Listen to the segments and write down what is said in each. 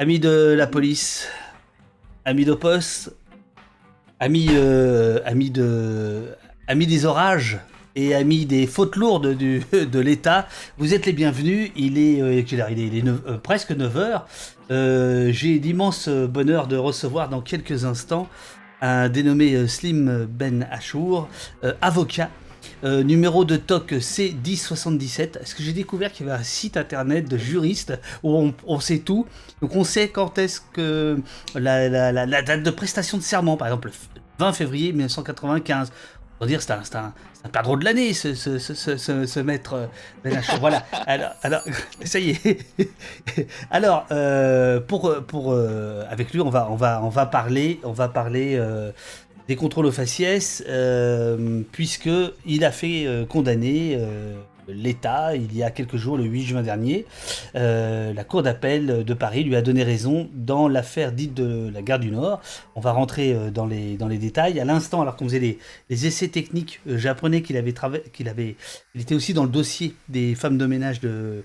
Amis de la police, amis de poste, amis des orages et amis des fautes lourdes de l'État, vous êtes les bienvenus. Il est presque 9 heures. J'ai l'immense bonheur de recevoir dans quelques instants un dénommé Slim Ben Achour, avocat. Numéro de TOC C1077. Est-ce que j'ai découvert qu'il y avait un site internet de juristes où on sait tout. Donc on sait quand est-ce que la date de prestation de serment, par exemple, le 20 février 1995. On va dire c'est un perdreau de l'année, ce maître Benachour. Voilà. Alors, ça y est. Alors, avec lui, on va parler des contrôles aux faciès, puisque il a fait condamner l'État il y a quelques jours, le 8 juin dernier. La Cour d'appel de Paris lui a donné raison dans l'affaire dite de la gare du Nord. On va rentrer dans les détails. À l'instant, alors qu'on faisait les essais techniques, j'apprenais qu'il était aussi dans le dossier des femmes de ménage de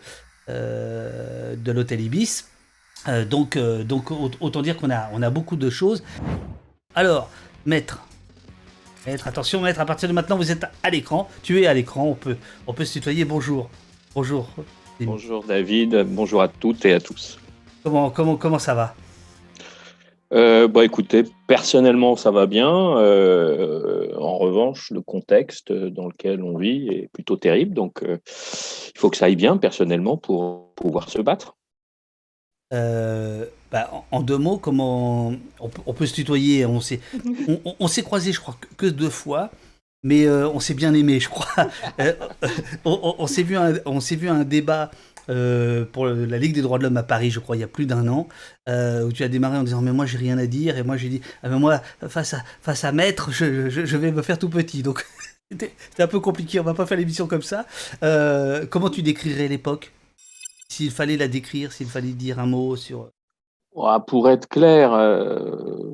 l'hôtel Ibis. Donc, autant dire qu'on a beaucoup de choses. Alors, maître, attention, maître, à partir de maintenant, vous êtes à l'écran. Tu es à l'écran, on peut se tutoyer. Bonjour. Bonjour. Bonjour David, bonjour à toutes et à tous. Comment ça va? Écoutez, personnellement ça va bien. En revanche, le contexte dans lequel on vit est plutôt terrible, donc il faut que ça aille bien personnellement pour pouvoir se battre. En 2 mots, comment on peut se tutoyer? On s'est croisés, je crois, que 2 fois, mais on s'est bien aimé, je crois. Euh, on s'est vu à un débat pour la Ligue des droits de l'homme à Paris, je crois, il y a plus d'un an, où tu as démarré en disant mais moi j'ai rien à dire, et moi j'ai dit ah, mais moi face à maître, je vais me faire tout petit. Donc c'était un peu compliqué, on va pas faire l'émission comme ça. Comment tu décrirais l'époque? S'il fallait la décrire, s'il fallait dire un mot sur... Pour être clair,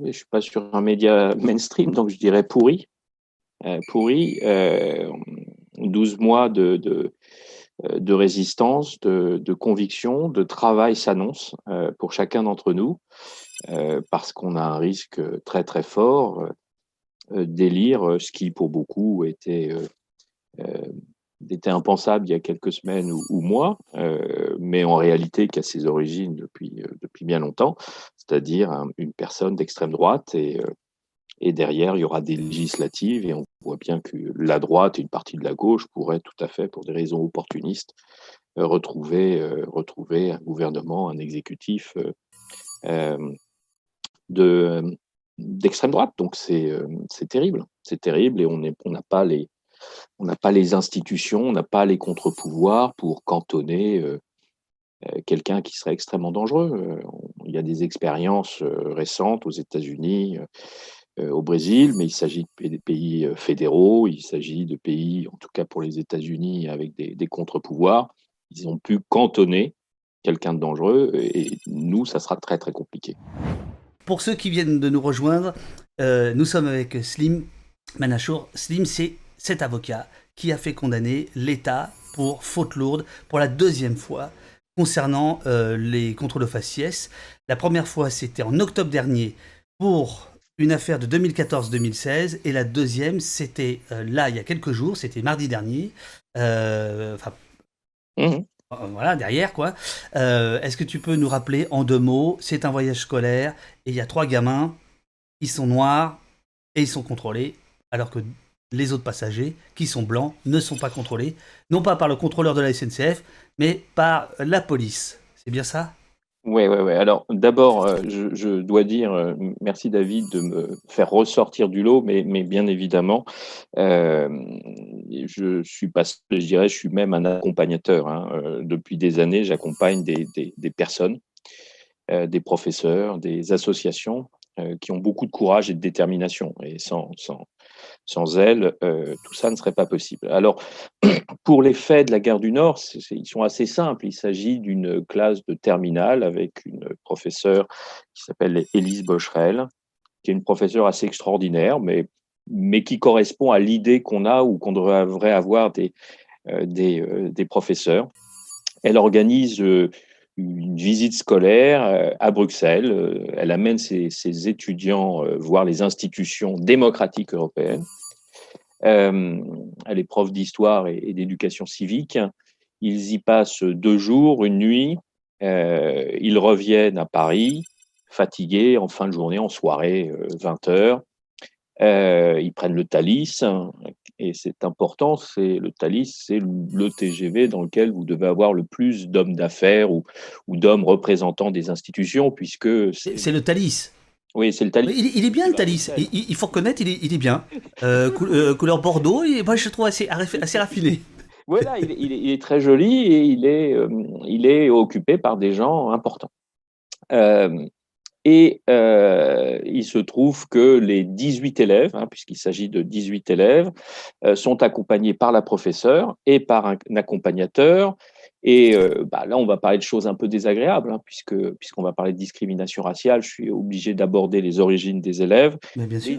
je suis pas sur un média mainstream, donc je dirais pourri. Pourri, 12 mois de résistance, de conviction, de travail s'annonce pour chacun d'entre nous, parce qu'on a un risque très très fort d'élire ce qui pour beaucoup était impensable il y a quelques semaines ou mois, mais en réalité qui a ses origines depuis bien longtemps, c'est-à-dire une personne d'extrême droite et derrière il y aura des législatives et on voit bien que la droite et une partie de la gauche pourraient tout à fait, pour des raisons opportunistes, retrouver un gouvernement, un exécutif euh, de d'extrême droite. Donc c'est terrible et on n'a pas les institutions, on n'a pas les contre-pouvoirs pour cantonner quelqu'un qui serait extrêmement dangereux. Il y a des expériences récentes aux États-Unis, au Brésil, mais il s'agit de pays fédéraux, il s'agit de pays, en tout cas pour les États-Unis, avec des contre-pouvoirs. Ils ont pu cantonner quelqu'un de dangereux et nous, ça sera très très compliqué. Pour ceux qui viennent de nous rejoindre, nous sommes avec Slim Manachour. Slim, c'est cet avocat qui a fait condamner l'État pour faute lourde pour la deuxième fois concernant les contrôles aux faciès. La première fois, c'était en octobre dernier pour une affaire de 2014-2016, et la deuxième, c'était là, il y a quelques jours, c'était mardi dernier. Enfin, Mmh. voilà, derrière, quoi. Est-ce que tu peux nous rappeler en 2 mots, c'est un voyage scolaire, et il y a 3 gamins, ils sont noirs, et ils sont contrôlés, alors que les autres passagers, qui sont blancs, ne sont pas contrôlés, non pas par le contrôleur de la SNCF, mais par la police. C'est bien ça? Ouais, ouais, ouais. Alors, d'abord, je dois dire merci David de me faire ressortir du lot, mais bien évidemment, euh, je suis pas, je dirais, je suis même un accompagnateur, hein. Depuis des années, j'accompagne des personnes, des professeurs, des associations qui ont beaucoup de courage et de détermination. Et sans elles, tout ça ne serait pas possible. Alors, pour les faits de la gare du Nord, ils sont assez simples. Il s'agit d'une classe de terminale avec une professeure qui s'appelle Élise Bocherel, qui est une professeure assez extraordinaire, mais qui correspond à l'idée qu'on a ou qu'on devrait avoir des professeurs. Elle organise une visite scolaire à Bruxelles. Elle amène ses étudiants voir les institutions démocratiques européennes. Elle est prof d'histoire et d'éducation civique. Ils y passent 2 jours, une nuit. Ils reviennent à Paris, fatigués, en fin de journée, en soirée, 20h. Ils prennent le Thalys, et c'est important, le Thalys, c'est le TGV dans lequel vous devez avoir le plus d'hommes d'affaires ou d'hommes représentants des institutions, puisque C'est le Thalys. Oui, c'est le Thalys. Il est bien le Thalys. Il faut reconnaître, il est bien. Couleur Bordeaux, et moi je le trouve assez raffiné. Voilà, il est très joli et il est occupé par des gens importants. Il se trouve que les 18 élèves, puisqu'il s'agit de 18 élèves, sont accompagnés par la professeure et par un accompagnateur. Et là, on va parler de choses un peu désagréables, puisqu'on va parler de discrimination raciale. Je suis obligé d'aborder les origines des élèves. Mais bien sûr. Les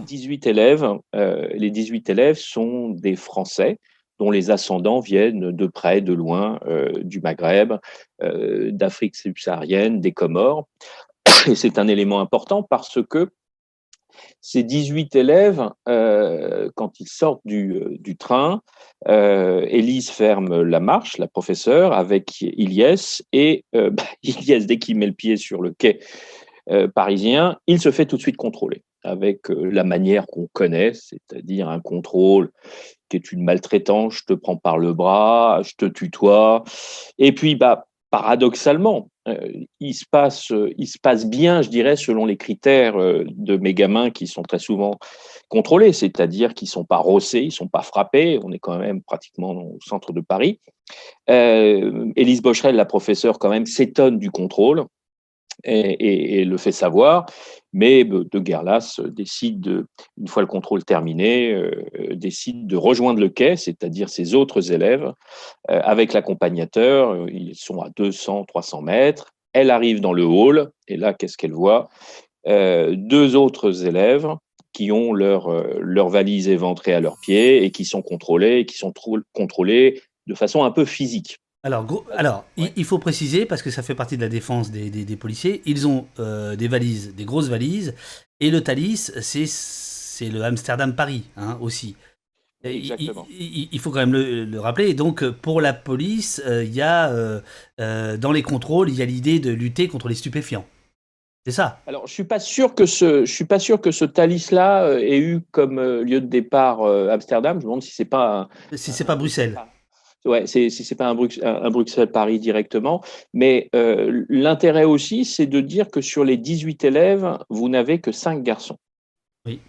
18 élèves sont des Français dont les ascendants viennent de près, de loin, du Maghreb, d'Afrique subsaharienne, des Comores. Et c'est un élément important parce que ces 18 élèves, quand ils sortent du train, Élise ferme la marche, la professeure, avec Ilyes. Et Ilyes, dès qu'il met le pied sur le quai parisien, il se fait tout de suite contrôler, avec la manière qu'on connaît, c'est-à-dire un contrôle qui est une maltraitance. Je te prends par le bras, je te tutoie. Et puis, paradoxalement, il se passe bien, je dirais, selon les critères de mes gamins qui sont très souvent contrôlés, c'est-à-dire qu'ils ne sont pas rossés, ils ne sont pas frappés. On est quand même pratiquement au centre de Paris. Élise Bocherel, la professeure, quand même, s'étonne du contrôle et le fait savoir. Mais De Guerlas décide, une fois le contrôle terminé, décide de rejoindre le quai, c'est-à-dire ses autres élèves, avec l'accompagnateur. Ils sont à 200, 300 mètres. Elle arrive dans le hall, et là, qu'est-ce qu'elle voit? 2 autres élèves qui ont leur valise éventrée à leurs pieds et qui sont contrôlés de façon un peu physique. Alors, Ouais. il faut préciser, parce que ça fait partie de la défense des policiers, ils ont des valises, des grosses valises, et le Thalys, c'est le Amsterdam-Paris, aussi. Exactement. Il faut quand même le rappeler. Et donc, pour la police, il y a, dans les contrôles, il y a l'idée de lutter contre les stupéfiants. C'est ça. Alors, je suis pas sûr que ce Thalys-là ait eu comme lieu de départ Amsterdam. Je me demande si c'est pas Si c'est pas Bruxelles. ouais, si c'est pas un Bruxelles-Paris directement. Mais l'intérêt aussi, c'est de dire que sur les 18 élèves, vous n'avez que 5 garçons. Oui.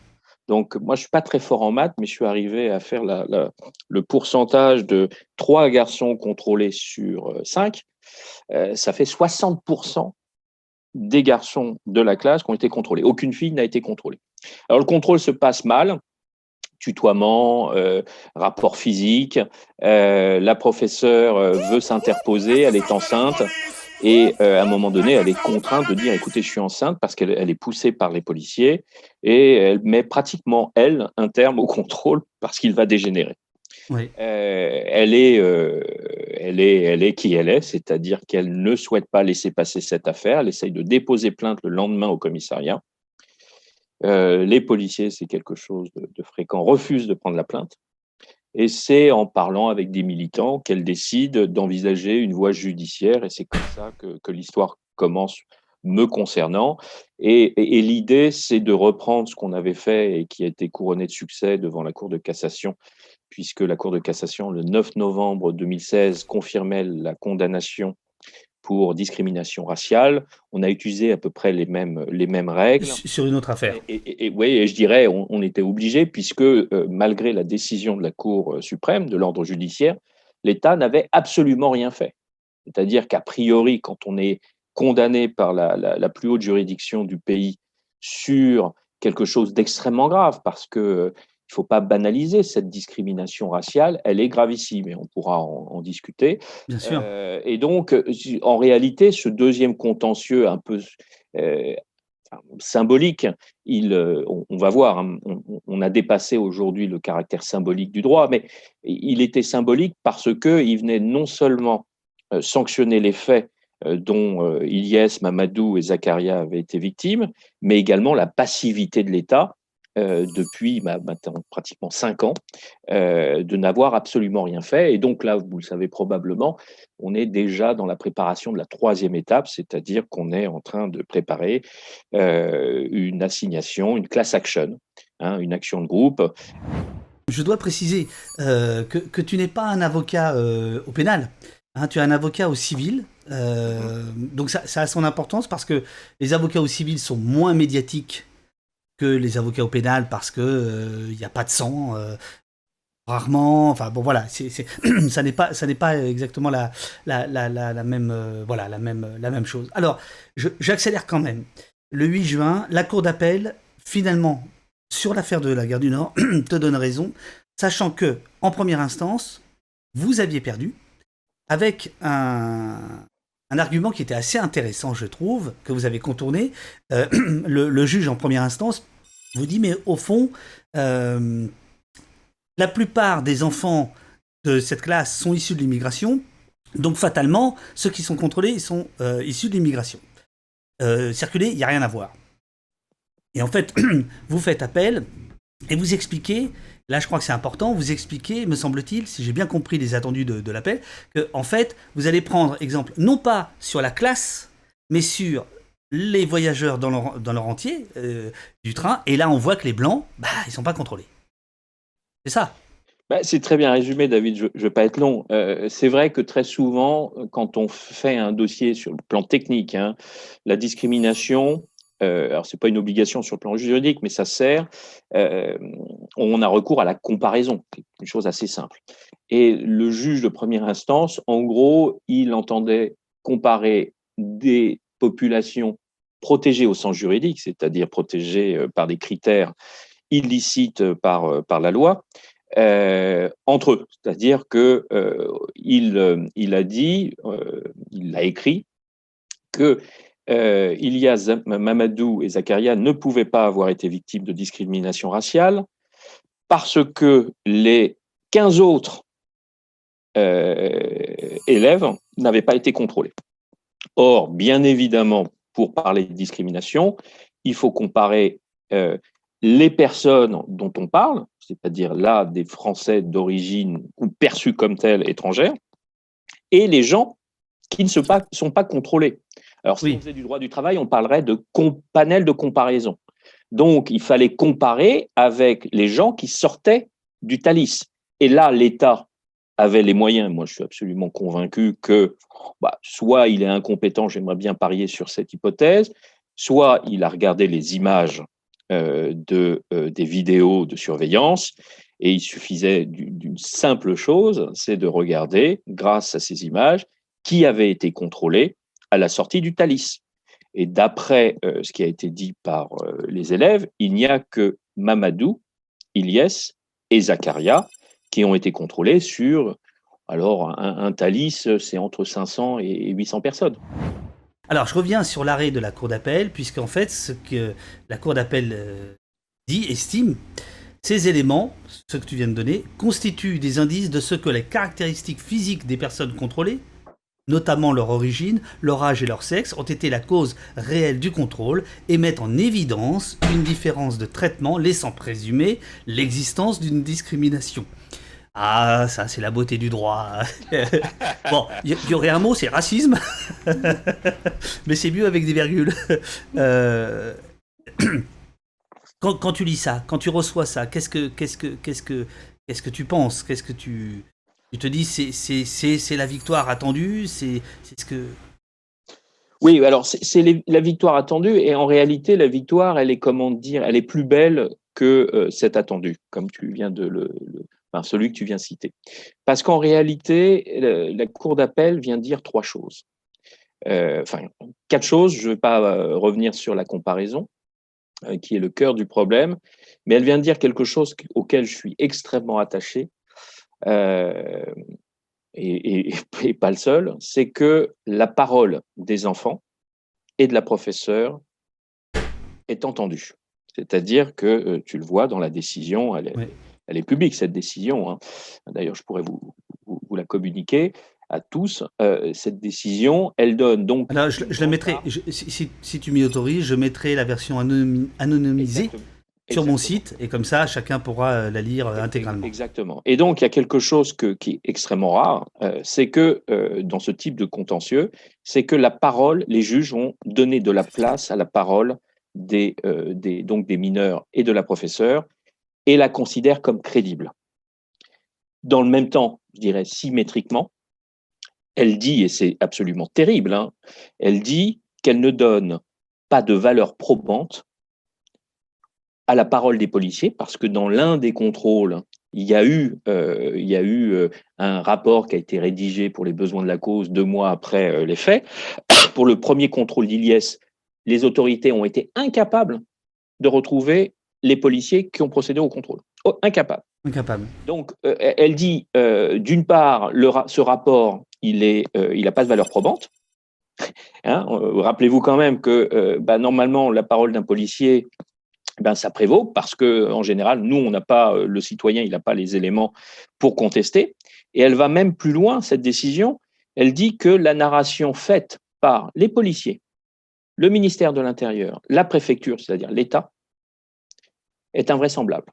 Donc, moi, je suis pas très fort en maths, mais je suis arrivé à faire le pourcentage de 3 garçons contrôlés sur 5. Ça fait 60% des garçons de la classe qui ont été contrôlés. Aucune fille n'a été contrôlée. Alors, le contrôle se passe mal. Tutoiement, rapport physique. La professeure veut s'interposer, elle est enceinte. Et à un moment donné, elle est contrainte de dire, écoutez, je suis enceinte, parce qu'elle est poussée par les policiers, et elle met pratiquement, un terme au contrôle parce qu'il va dégénérer. Oui. Elle est qui elle est, c'est-à-dire qu'elle ne souhaite pas laisser passer cette affaire. Elle essaye de déposer plainte le lendemain au commissariat. Les policiers, c'est quelque chose de fréquent, refusent de prendre la plainte. Et c'est en parlant avec des militants qu'elle décide d'envisager une voie judiciaire. Et c'est comme ça que l'histoire commence me concernant. Et l'idée, c'est de reprendre ce qu'on avait fait et qui a été couronné de succès devant la Cour de cassation, puisque la Cour de cassation, le 9 novembre 2016, confirmait la condamnation pour discrimination raciale. On a utilisé à peu près les mêmes règles. Sur une autre affaire. Oui, et je dirais, on était obligé, puisque malgré la décision de la Cour suprême, de l'ordre judiciaire, l'État n'avait absolument rien fait. C'est-à-dire qu'a priori, quand on est condamné par la plus haute juridiction du pays sur quelque chose d'extrêmement grave, parce que il ne faut pas banaliser cette discrimination raciale, elle est gravissime et on pourra en discuter. Bien sûr. Et donc, en réalité, ce deuxième contentieux un peu symbolique, on va voir, on a dépassé aujourd'hui le caractère symbolique du droit, mais il était symbolique parce qu'il venait non seulement sanctionner les faits dont Ilyes, Mamadou et Zakaria avaient été victimes, mais également la passivité de l'État depuis maintenant pratiquement 5 ans, de n'avoir absolument rien fait. Et donc là, vous le savez probablement, on est déjà dans la préparation de la 3e étape, c'est-à-dire qu'on est en train de préparer une assignation, une class action, une action de groupe. Je dois préciser que tu n'es pas un avocat au pénal, tu es un avocat au civil. Donc ça a son importance parce que les avocats au civil sont moins médiatiques que les avocats au pénal parce que il n'y a pas de sang, rarement. Enfin bon voilà, ça n'est pas exactement la même voilà la même chose. Alors j'accélère quand même. Le 8 juin, la cour d'appel finalement sur l'affaire de la gare du Nord te donne raison, sachant que en première instance vous aviez perdu avec un argument qui était assez intéressant, je trouve, que vous avez contourné. Le juge en première instance vous dit, mais au fond, la plupart des enfants de cette classe sont issus de l'immigration, donc fatalement, ceux qui sont contrôlés sont issus de l'immigration. Circuler, il n'y a rien à voir. Et en fait, vous faites appel et vous expliquez, là je crois que c'est important, vous expliquez, me semble-t-il, si j'ai bien compris les attendus de l'appel, que en fait, vous allez prendre exemple, non pas sur la classe, mais sur les voyageurs dans leur entier du train, et là on voit que les blancs, ils sont pas contrôlés. C'est ça. C'est très bien résumé, David, je ne vais pas être long. C'est vrai que très souvent, quand on fait un dossier sur le plan technique, la discrimination, alors ce n'est pas une obligation sur le plan juridique, mais ça sert, on a recours à la comparaison, une chose assez simple. Et le juge de première instance, en gros, il entendait comparer des populations protégées au sens juridique, c'est-à-dire protégées par des critères illicites par la loi, entre eux. C'est-à-dire que il a dit, il a écrit que Ilyes, Mamadou et Zakaria ne pouvaient pas avoir été victimes de discrimination raciale parce que les 15 autres élèves n'avaient pas été contrôlés. Or, bien évidemment, pour parler de discrimination, il faut comparer les personnes dont on parle, c'est-à-dire là des Français d'origine ou perçus comme tels étrangères, et les gens qui ne sont pas contrôlés. Alors, si on faisait du droit du travail, on parlerait de panel de comparaison. Donc, il fallait comparer avec les gens qui sortaient du Thalys. Et là, l'État avait les moyens. Moi, je suis absolument convaincu que soit il est incompétent, j'aimerais bien parier sur cette hypothèse, soit il a regardé les images des vidéos de surveillance, et il suffisait d'une simple chose, c'est de regarder, grâce à ces images, qui avait été contrôlé à la sortie du Thalys. Et d'après ce qui a été dit par les élèves, il n'y a que Mamadou, Ilyes et Zakaria qui ont été contrôlés sur, alors un Thalys, c'est entre 500 et 800 personnes. Alors, je reviens sur l'arrêt de la Cour d'appel, puisqu'en fait, ce que la Cour d'appel estime, ces éléments, ceux que tu viens de donner, constituent des indices de ce que les caractéristiques physiques des personnes contrôlées, notamment leur origine, leur âge et leur sexe, ont été la cause réelle du contrôle et mettent en évidence une différence de traitement laissant présumer l'existence d'une discrimination. Ah, ça, c'est la beauté du droit. Bon, il y aurait un mot, c'est racisme. Mais c'est mieux avec des virgules. Quand tu lis ça, quand tu reçois ça, qu'est-ce que tu penses? Qu'est-ce que tu te dis? C'est la victoire attendue? C'est ce que... Oui, alors c'est la victoire attendue, et en réalité, la victoire, elle est, comment dire, elle est plus belle que cette attendue, comme tu viens celui que tu viens citer. Parce qu'en réalité, la Cour d'appel vient dire 3 choses. 4 choses, je ne vais pas revenir sur la comparaison, qui est le cœur du problème, mais elle vient dire quelque chose auquel je suis extrêmement attaché, et pas le seul, c'est que la parole des enfants et de la professeure est entendue. C'est-à-dire que tu le vois dans la décision, elle est publique, cette décision. D'ailleurs, je pourrais vous la communiquer. à tous, cette décision, elle donne donc… Alors, je la mettrai, si tu m'y autorises, je mettrai la version anonymisée Exactement. sur mon Exactement. site, et comme ça, chacun pourra la lire intégralement. Exactement. Et donc, il y a quelque chose qui est extrêmement rare, c'est que dans ce type de contentieux, c'est que la parole, les juges vont donner de la place à la parole donc des mineurs et de la professeure et la considèrent comme crédible. Dans le même temps, je dirais symétriquement, elle dit, et c'est absolument terrible, hein, elle dit qu'elle ne donne pas de valeur probante à la parole des policiers, parce que dans l'un des contrôles, il y a eu un rapport qui a été rédigé pour les besoins de la cause 2 mois après les faits. Pour le premier contrôle d'Iliès, les autorités ont été incapables de retrouver les policiers qui ont procédé au contrôle. Oh, incapables. Incapable. Donc, elle dit, d'une part, ce rapport, il n'a pas de valeur probante. Hein, rappelez-vous quand même que normalement, la parole d'un policier, ça prévaut parce que en général, nous, on n'a pas, le citoyen, il n'a pas les éléments pour contester. Et elle va même plus loin, cette décision. Elle dit que la narration faite par les policiers, le ministère de l'Intérieur, la préfecture, c'est-à-dire l'État, est invraisemblable.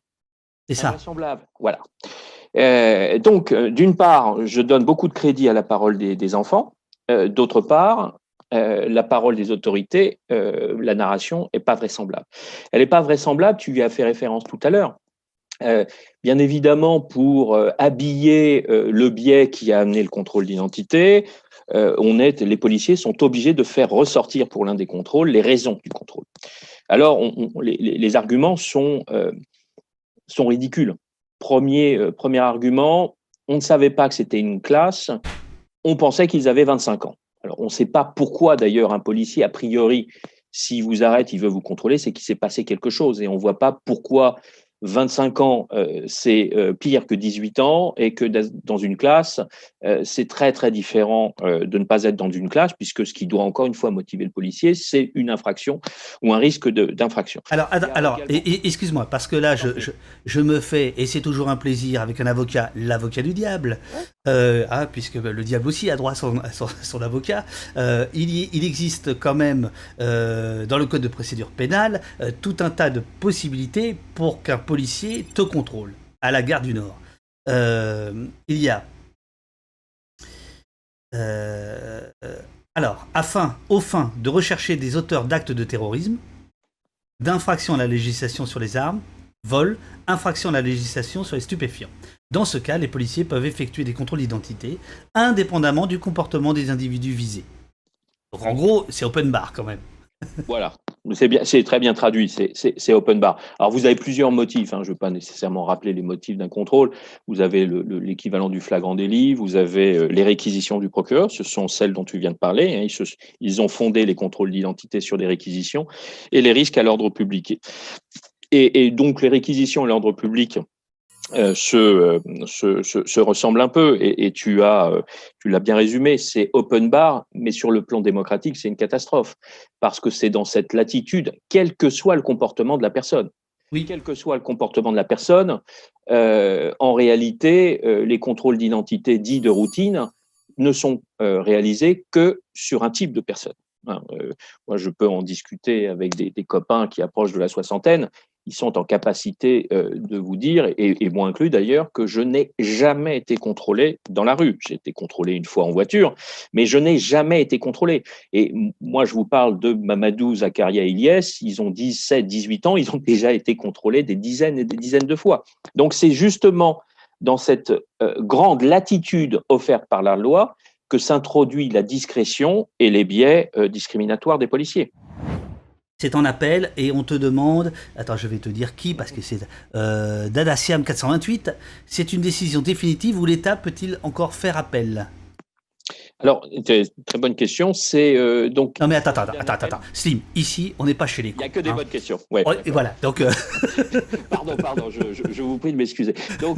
C'est ça. Invraisemblable, voilà. Donc, d'une part, je donne beaucoup de crédit à la parole des enfants. D'autre part, la parole des autorités, la narration n'est pas vraisemblable. Elle n'est pas vraisemblable, tu y as fait référence tout à l'heure. Bien évidemment, pour habiller le biais qui a amené le contrôle d'identité, les policiers sont obligés de faire ressortir pour l'un des contrôles les raisons du contrôle. Alors, les arguments sont ridicules. Premier argument, on ne savait pas que c'était une classe, on pensait qu'ils avaient 25 ans. Alors, on ne sait pas pourquoi, d'ailleurs, un policier, a priori, s'il vous arrête, il veut vous contrôler, c'est qu'il s'est passé quelque chose. Et on ne voit pas pourquoi 25 ans, c'est pire que 18 ans, et que dans une classe, c'est très, très différent de ne pas être dans une classe, puisque ce qui doit encore une fois motiver le policier, c'est une infraction ou un risque d'infraction. Alors, excuse-moi, parce que là, je me fais, et c'est toujours un plaisir avec un avocat, l'avocat du diable, puisque le diable aussi a droit à son avocat. Il existe quand même, dans le code de procédure pénale, tout un tas de possibilités pour qu'un policier te contrôle à la gare du Nord. Il y a aux fins de rechercher des auteurs d'actes de terrorisme, d'infraction à la législation sur les armes, vol, infraction à la législation sur les stupéfiants. Dans ce cas, les policiers peuvent effectuer des contrôles d'identité indépendamment du comportement des individus visés. Donc en gros, c'est open bar quand même. Voilà, c'est très bien traduit, c'est open bar. Alors vous avez plusieurs motifs, hein, je ne veux pas nécessairement rappeler les motifs d'un contrôle. Vous avez l'équivalent du flagrant délit, vous avez les réquisitions du procureur, ce sont celles dont tu viens de parler, hein, ils ont fondé les contrôles d'identité sur des réquisitions, et les risques à l'ordre public. Et donc les réquisitions à l'ordre public se ressemblent un peu, et tu l'as bien résumé, c'est open bar, mais sur le plan démocratique, c'est une catastrophe, parce que c'est dans cette latitude, quel que soit le comportement de la personne. Oui. Quel que soit le comportement de la personne, en réalité, les contrôles d'identité dits de routine ne sont réalisés que sur un type de personne. Moi, je peux en discuter avec des copains qui approchent de la soixantaine. Ils sont en capacité de vous dire, et moi inclus d'ailleurs, que je n'ai jamais été contrôlé dans la rue. J'ai été contrôlé une fois en voiture, mais je n'ai jamais été contrôlé. Et moi, je vous parle de Mamadou, Zakaria, Ilyes, ils ont 17, 18 ans, ils ont déjà été contrôlés des dizaines et des dizaines de fois. Donc c'est justement dans cette grande latitude offerte par la loi que s'introduit la discrétion et les biais discriminatoires des policiers. C'est en appel et on te demande, attends je vais te dire qui, parce que c'est Dadassiam 428, c'est une décision définitive où l'État peut-il encore faire appel? Alors, très bonne question, c'est donc… Non mais attends, Slim, ici on n'est pas chez les cons. Il n'y a que des bonnes questions. Ouais, et voilà, donc… Pardon, je vous prie de m'excuser. Donc,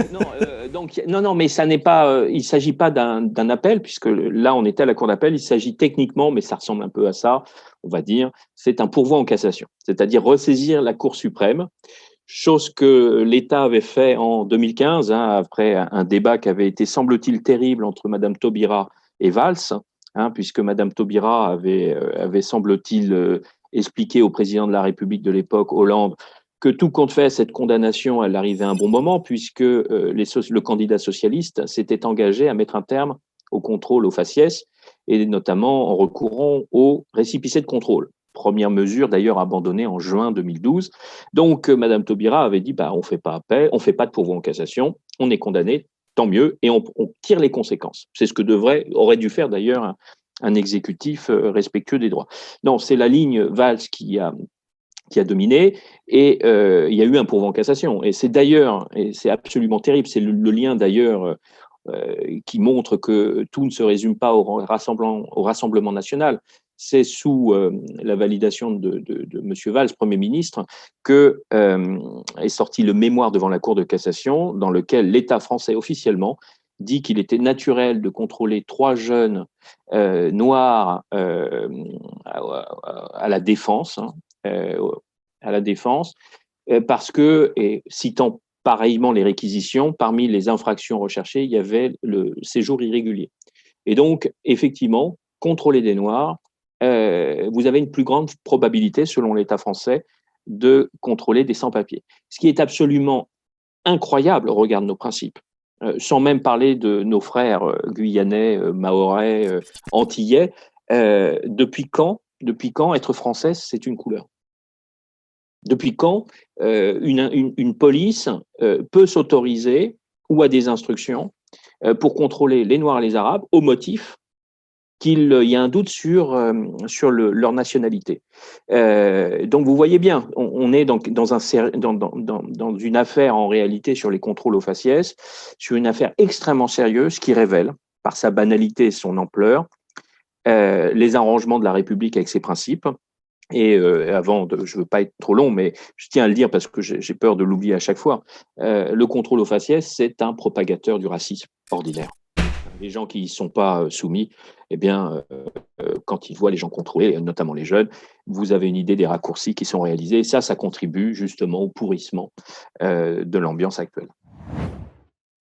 non, mais ça n'est pas, il ne s'agit pas d'un appel, puisque là on était à la cour d'appel, il s'agit techniquement, mais ça ressemble un peu à ça, on va dire, c'est un pourvoi en cassation, c'est-à-dire ressaisir la Cour suprême, chose que l'État avait fait en 2015, après un débat qui avait été, semble-t-il, terrible entre Madame Taubira et Valls, puisque Madame Taubira avait semble-t-il, expliqué au président de la République de l'époque, Hollande, que tout compte fait, cette condamnation, elle arrivait à un bon moment, puisque le candidat socialiste s'était engagé à mettre un terme au contrôle au faciès, et notamment en recourant au récépissé de contrôle. Première mesure d'ailleurs abandonnée en juin 2012. Donc Madame Taubira avait dit on fait pas appel, on fait pas de pourvoi en cassation, on est condamné, tant mieux, et on tire les conséquences. C'est ce que aurait dû faire d'ailleurs un exécutif respectueux des droits. Non, c'est la ligne Valls qui a dominé, et il y a eu un pourvoi en cassation. Et c'est d'ailleurs, et c'est absolument terrible, c'est le lien d'ailleurs qui montre que tout ne se résume pas au Rassemblement national. C'est sous la validation de M. Valls, Premier ministre, que est sorti le mémoire devant la Cour de cassation, dans lequel l'État français officiellement dit qu'il était naturel de contrôler 3 jeunes noirs à la Défense, parce que, et citant pareillement les réquisitions, parmi les infractions recherchées, il y avait le séjour irrégulier. Et donc, effectivement, contrôler des Noirs, vous avez une plus grande probabilité, selon l'État français, de contrôler des sans-papiers. Ce qui est absolument incroyable au regard de nos principes. Sans même parler de nos frères guyanais, mahorais, antillais. Depuis quand être français, c'est une couleur? Depuis quand une police peut s'autoriser, ou a des instructions, pour contrôler les Noirs et les Arabes au motif qu'il y a un doute sur leur nationalité. Donc vous voyez bien, on est dans une affaire en réalité sur les contrôles aux faciès, sur une affaire extrêmement sérieuse qui révèle, par sa banalité et son ampleur, les arrangements de la République avec ses principes. Et je veux pas être trop long, mais je tiens à le dire parce que j'ai peur de l'oublier à chaque fois, le contrôle aux faciès, c'est un propagateur du racisme ordinaire. Les gens qui ne sont pas soumis, eh bien, quand ils voient les gens contrôlés, notamment les jeunes, vous avez une idée des raccourcis qui sont réalisés. Et ça contribue justement au pourrissement de l'ambiance actuelle.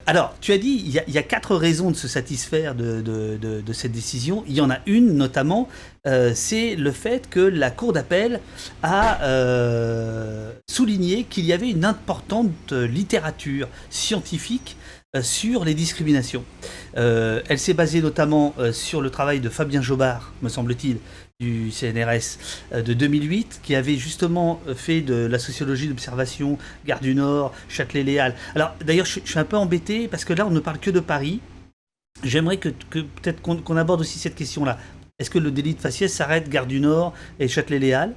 Alors, tu as dit, il y a 4 raisons de se satisfaire de cette décision. Il y en a une, notamment, c'est le fait que la Cour d'appel a souligné qu'il y avait une importante littérature scientifique sur les discriminations. Elle s'est basée notamment sur le travail de Fabien Jobard, me semble-t-il, du CNRS de 2008, qui avait justement fait de la sociologie d'observation, Gare du Nord, Châtelet-Léal. Alors d'ailleurs, je suis un peu embêté parce que là, on ne parle que de Paris. J'aimerais que peut-être qu'on aborde aussi cette question-là. Est-ce que le délit de faciès s'arrête Gare du Nord et Châtelet-Léal?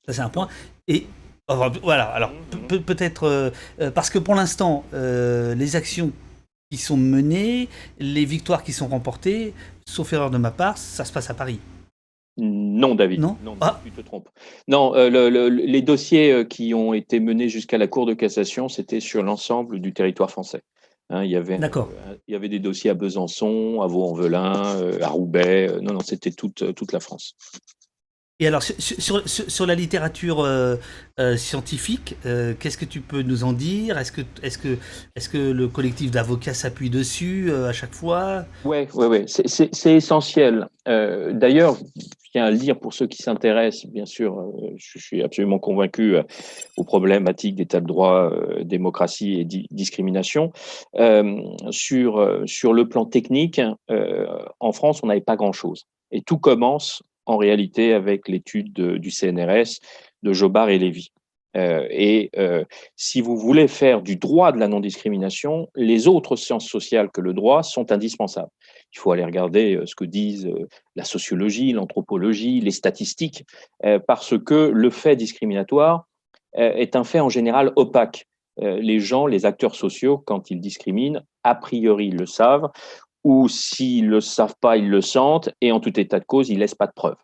Ça, c'est un point. Et voilà, alors peut-être parce que pour l'instant, les actions qui sont menées, les victoires qui sont remportées, sauf erreur de ma part, ça se passe à Paris. Non, David. Non, tu te trompes. Non, les dossiers qui ont été menés jusqu'à la Cour de cassation, c'était sur l'ensemble du territoire français. Il y avait des dossiers à Besançon, à Vaux-en-Velin, à Roubaix. Non, c'était toute la France. Et alors, sur la littérature scientifique, qu'est-ce que tu peux nous en dire? Est-ce que le collectif d'avocats s'appuie dessus à chaque fois? Ouais, c'est essentiel. D'ailleurs, je tiens à le dire pour ceux qui s'intéressent, bien sûr, je suis absolument convaincu aux problématiques d'état de droit, démocratie et discrimination. Sur le plan technique, en France, on n'avait pas grand-chose. Et tout commence en réalité avec l'étude du CNRS, de Jobard et Lévy. Si vous voulez faire du droit de la non-discrimination, les autres sciences sociales que le droit sont indispensables. Il faut aller regarder ce que disent la sociologie, l'anthropologie, les statistiques, parce que le fait discriminatoire est un fait en général opaque. Les gens, les acteurs sociaux, quand ils discriminent, a priori, ils le savent, ou s'ils ne le savent pas, ils le sentent, et en tout état de cause, ils ne laissent pas de preuves.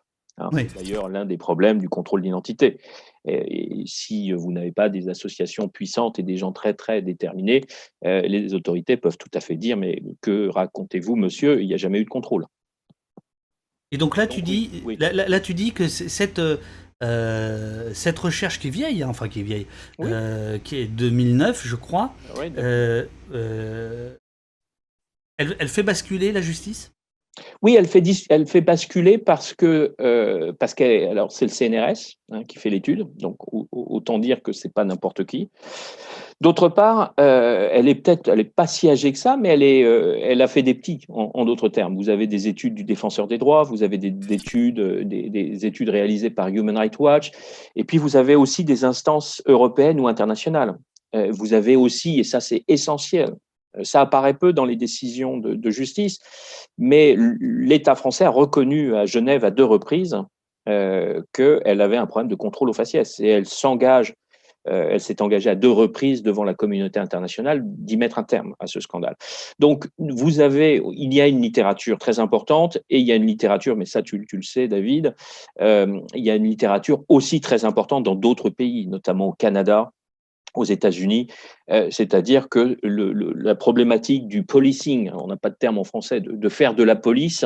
Oui. C'est d'ailleurs l'un des problèmes du contrôle d'identité. Et si vous n'avez pas des associations puissantes et des gens très, très déterminés, les autorités peuvent tout à fait dire « mais que racontez-vous, monsieur, il n'y a jamais eu de contrôle ». Et donc là, tu dis que cette recherche qui est vieille, qui est 2009, je crois, elle fait basculer la justice? Oui, elle fait basculer parce alors c'est le CNRS qui fait l'étude, donc autant dire que c'est pas n'importe qui. D'autre part, elle est pas si âgée que ça, mais elle a fait des petits, en d'autres termes. Vous avez des études du Défenseur des droits, vous avez des études réalisées par Human Rights Watch, et puis vous avez aussi des instances européennes ou internationales. Vous avez aussi, et ça c'est essentiel, ça apparaît peu dans les décisions de justice, mais l'État français a reconnu à Genève à 2 reprises qu'elle avait un problème de contrôle aux faciès, et elle s'est engagée à 2 reprises devant la communauté internationale d'y mettre un terme à ce scandale. Donc, il y a une littérature très importante et il y a une littérature, mais ça tu le sais David, il y a une littérature aussi très importante dans d'autres pays, notamment au Canada, aux États-Unis, c'est-à-dire que la problématique du policing, on n'a pas de terme en français, de faire de la police,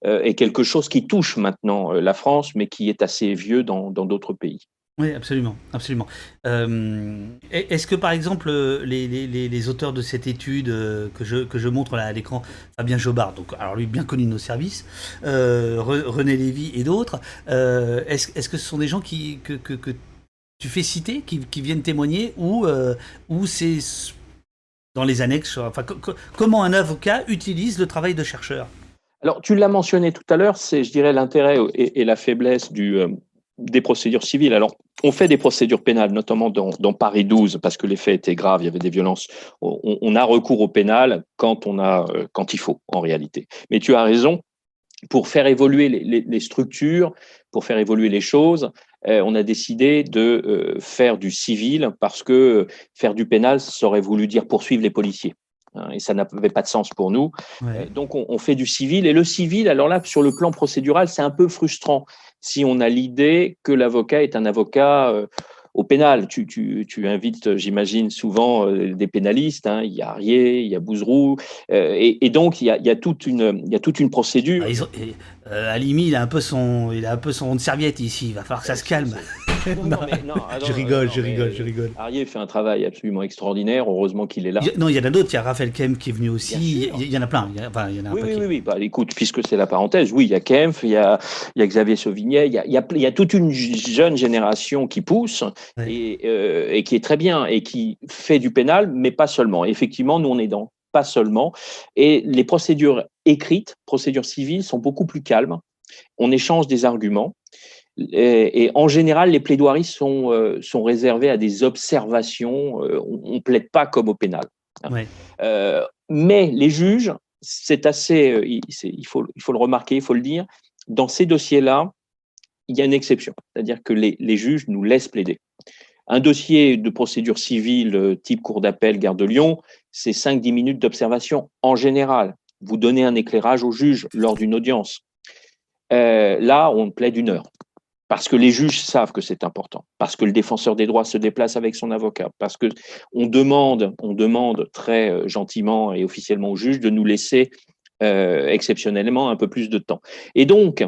est quelque chose qui touche maintenant la France, mais qui est assez vieux dans d'autres pays. Oui, absolument, absolument. Est-ce que par exemple les auteurs de cette étude que je montre là à l'écran, Fabien Jobard, donc alors lui bien connu de nos services, René Lévy et d'autres, est-ce que ce sont des gens que tu fais citer, qui viennent témoigner, ou c'est dans les annexes, enfin comment un avocat utilise le travail de chercheur? Alors, tu l'as mentionné tout à l'heure, c'est, je dirais, l'intérêt et la faiblesse des procédures civiles. Alors, on fait des procédures pénales, notamment dans Paris 12, parce que les faits étaient graves, il y avait des violences. On a recours au pénal quand il faut, en réalité. Mais tu as raison, pour faire évoluer les structures, pour faire évoluer les choses, on a décidé de faire du civil, parce que faire du pénal, ça aurait voulu dire poursuivre les policiers. Et ça n'avait pas de sens pour nous. Ouais. Donc, on fait du civil. Et le civil, alors là, sur le plan procédural, c'est un peu frustrant si on a l'idée que l'avocat est un avocat au pénal. Tu invites, j'imagine, souvent des pénalistes. Il y a Arié, il y a Bouzeroux. Et donc, il y a toute une procédure. Halimi, il a un peu son rond de serviette ici. Il va falloir que ça se calme. Non, mais non, Je rigole, je rigole, je rigole. Arié fait un travail absolument extraordinaire. Heureusement qu'il est là. Non, il y en a d'autres. Il y a Raphaël Kemp qui est venu Bien aussi. sûr. Il y en a plein. Enfin, il y en a un Oui, oui, paquet. oui, oui. Bah, écoute, puisque c'est la parenthèse, oui, il y a Kempf, il y a Xavier Sauvignet, il y a toute une jeune génération qui pousse Ouais. et qui est très bien et qui fait du pénal, mais pas seulement. Effectivement, nous, on est dans pas seulement. Et les procédures écrites, procédures civiles, sont beaucoup plus calmes. On échange des arguments. Et en général, les plaidoiries sont réservées à des observations. On ne plaide pas comme au pénal. Ouais. Mais les juges, c'est assez, il faut le remarquer, il faut le dire, dans ces dossiers-là, il y a une exception. C'est-à-dire que les juges nous laissent plaider. Un dossier de procédure civile type cour d'appel, gare de Lyon, c'est 5-10 minutes d'observation en général. Vous donnez un éclairage au juge lors d'une audience. Là, on plaide 1 heure. Parce que les juges savent que c'est important, parce que le défenseur des droits se déplace avec son avocat, parce que on demande très gentiment et officiellement au juge de nous laisser exceptionnellement un peu plus de temps. Et donc,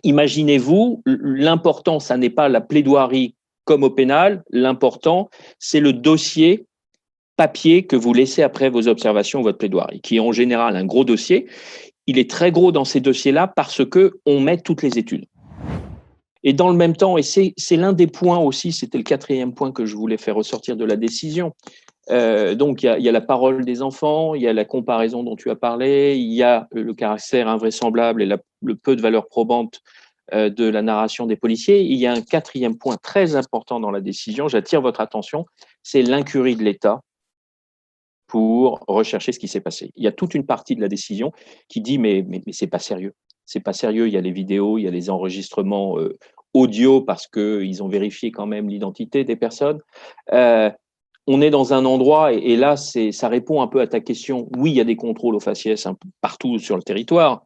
imaginez-vous, l'important, ça n'est pas la plaidoirie comme au pénal, l'important, c'est le dossier papier que vous laissez après vos observations, votre plaidoirie, qui est en général un gros dossier. Il est très gros dans ces dossiers-là parce qu'on met toutes les études. Et dans le même temps, et c'est l'un des points aussi, c'était le 4e point que je voulais faire ressortir de la décision. Donc, il y a la parole des enfants, il y a la comparaison dont tu as parlé, il y a le caractère invraisemblable et le peu de valeur probante de la narration des policiers. Il y a un 4e point très important dans la décision, j'attire votre attention, c'est l'incurie de l'État pour rechercher ce qui s'est passé. Il y a toute une partie de la décision qui dit mais c'est pas sérieux. C'est pas sérieux, il y a les vidéos, il y a les enregistrements audio parce qu'ils ont vérifié quand même l'identité des personnes. On est dans un endroit, et là, ça répond un peu à ta question. Oui, il y a des contrôles aux faciès un peu partout sur le territoire,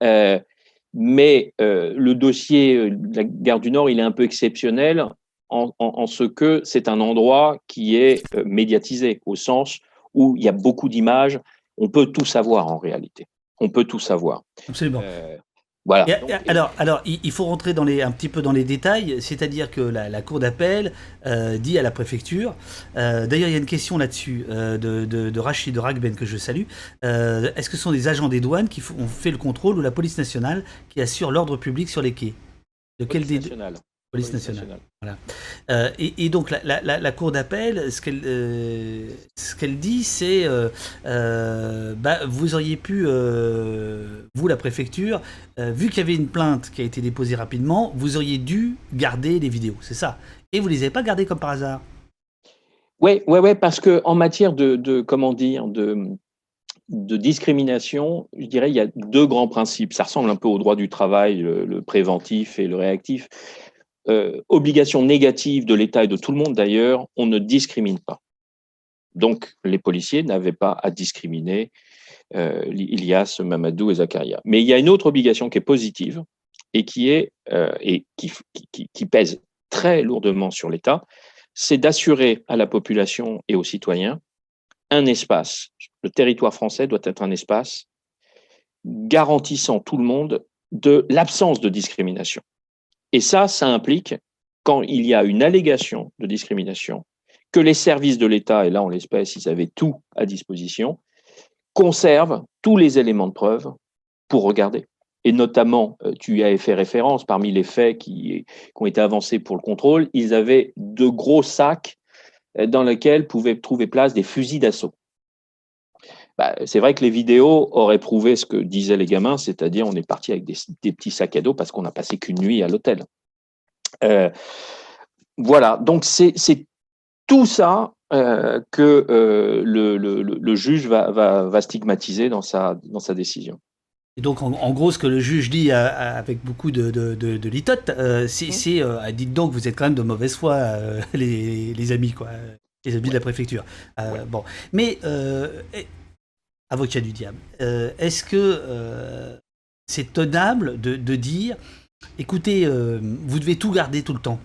mais le dossier de la gare du Nord, il est un peu exceptionnel en ce que c'est un endroit qui est médiatisé, au sens où il y a beaucoup d'images. On peut tout savoir en réalité. On peut tout savoir. Absolument. Voilà. Alors, il faut rentrer un petit peu dans les détails, c'est-à-dire que la cour d'appel dit à la préfecture, d'ailleurs il y a une question là-dessus de Rachid de Ragben que je salue, est-ce que ce sont des agents des douanes qui ont fait le contrôle ou la police nationale qui assure l'ordre public sur les quais? De quel Police des deux? nationale. Police nationale. Voilà. Et donc la cour d'appel, ce qu'elle dit, c'est vous auriez pu, vous la préfecture, vu qu'il y avait une plainte qui a été déposée rapidement, vous auriez dû garder les vidéos, c'est ça. Et vous les avez pas gardées comme par hasard. Ouais, parce que en matière comment dire, de discrimination, je dirais il y a deux grands principes. Ça ressemble un peu au droit du travail, le préventif et le réactif. Obligation négative de l'État et de tout le monde d'ailleurs, on ne discrimine pas. Donc les policiers n'avaient pas à discriminer Ilyas, Mamadou et Zakaria. Mais il y a une autre obligation qui est positive et qui pèse très lourdement sur l'État, c'est d'assurer à la population et aux citoyens un espace. Le territoire français doit être un espace garantissant tout le monde de l'absence de discrimination. Et ça implique, quand il y a une allégation de discrimination, que les services de l'État, et là en l'espèce, ils avaient tout à disposition, conservent tous les éléments de preuve pour regarder. Et notamment, tu y avais fait référence, parmi les faits qui ont été avancés pour le contrôle, ils avaient de gros sacs dans lesquels pouvaient trouver place des fusils d'assaut. C'est vrai que les vidéos auraient prouvé ce que disaient les gamins, c'est-à-dire on est parti avec des petits sacs à dos parce qu'on n'a passé qu'une nuit à l'hôtel. Voilà, donc c'est tout ça que le juge va stigmatiser dans sa décision. Et donc, en gros, ce que le juge dit avec beaucoup de litote, dites donc, vous êtes quand même de mauvaise foi, les amis, quoi. Les amis de la préfecture. Bon. Mais, avocat du diable, est-ce que c'est tenable de dire, écoutez, vous devez tout garder tout le temps?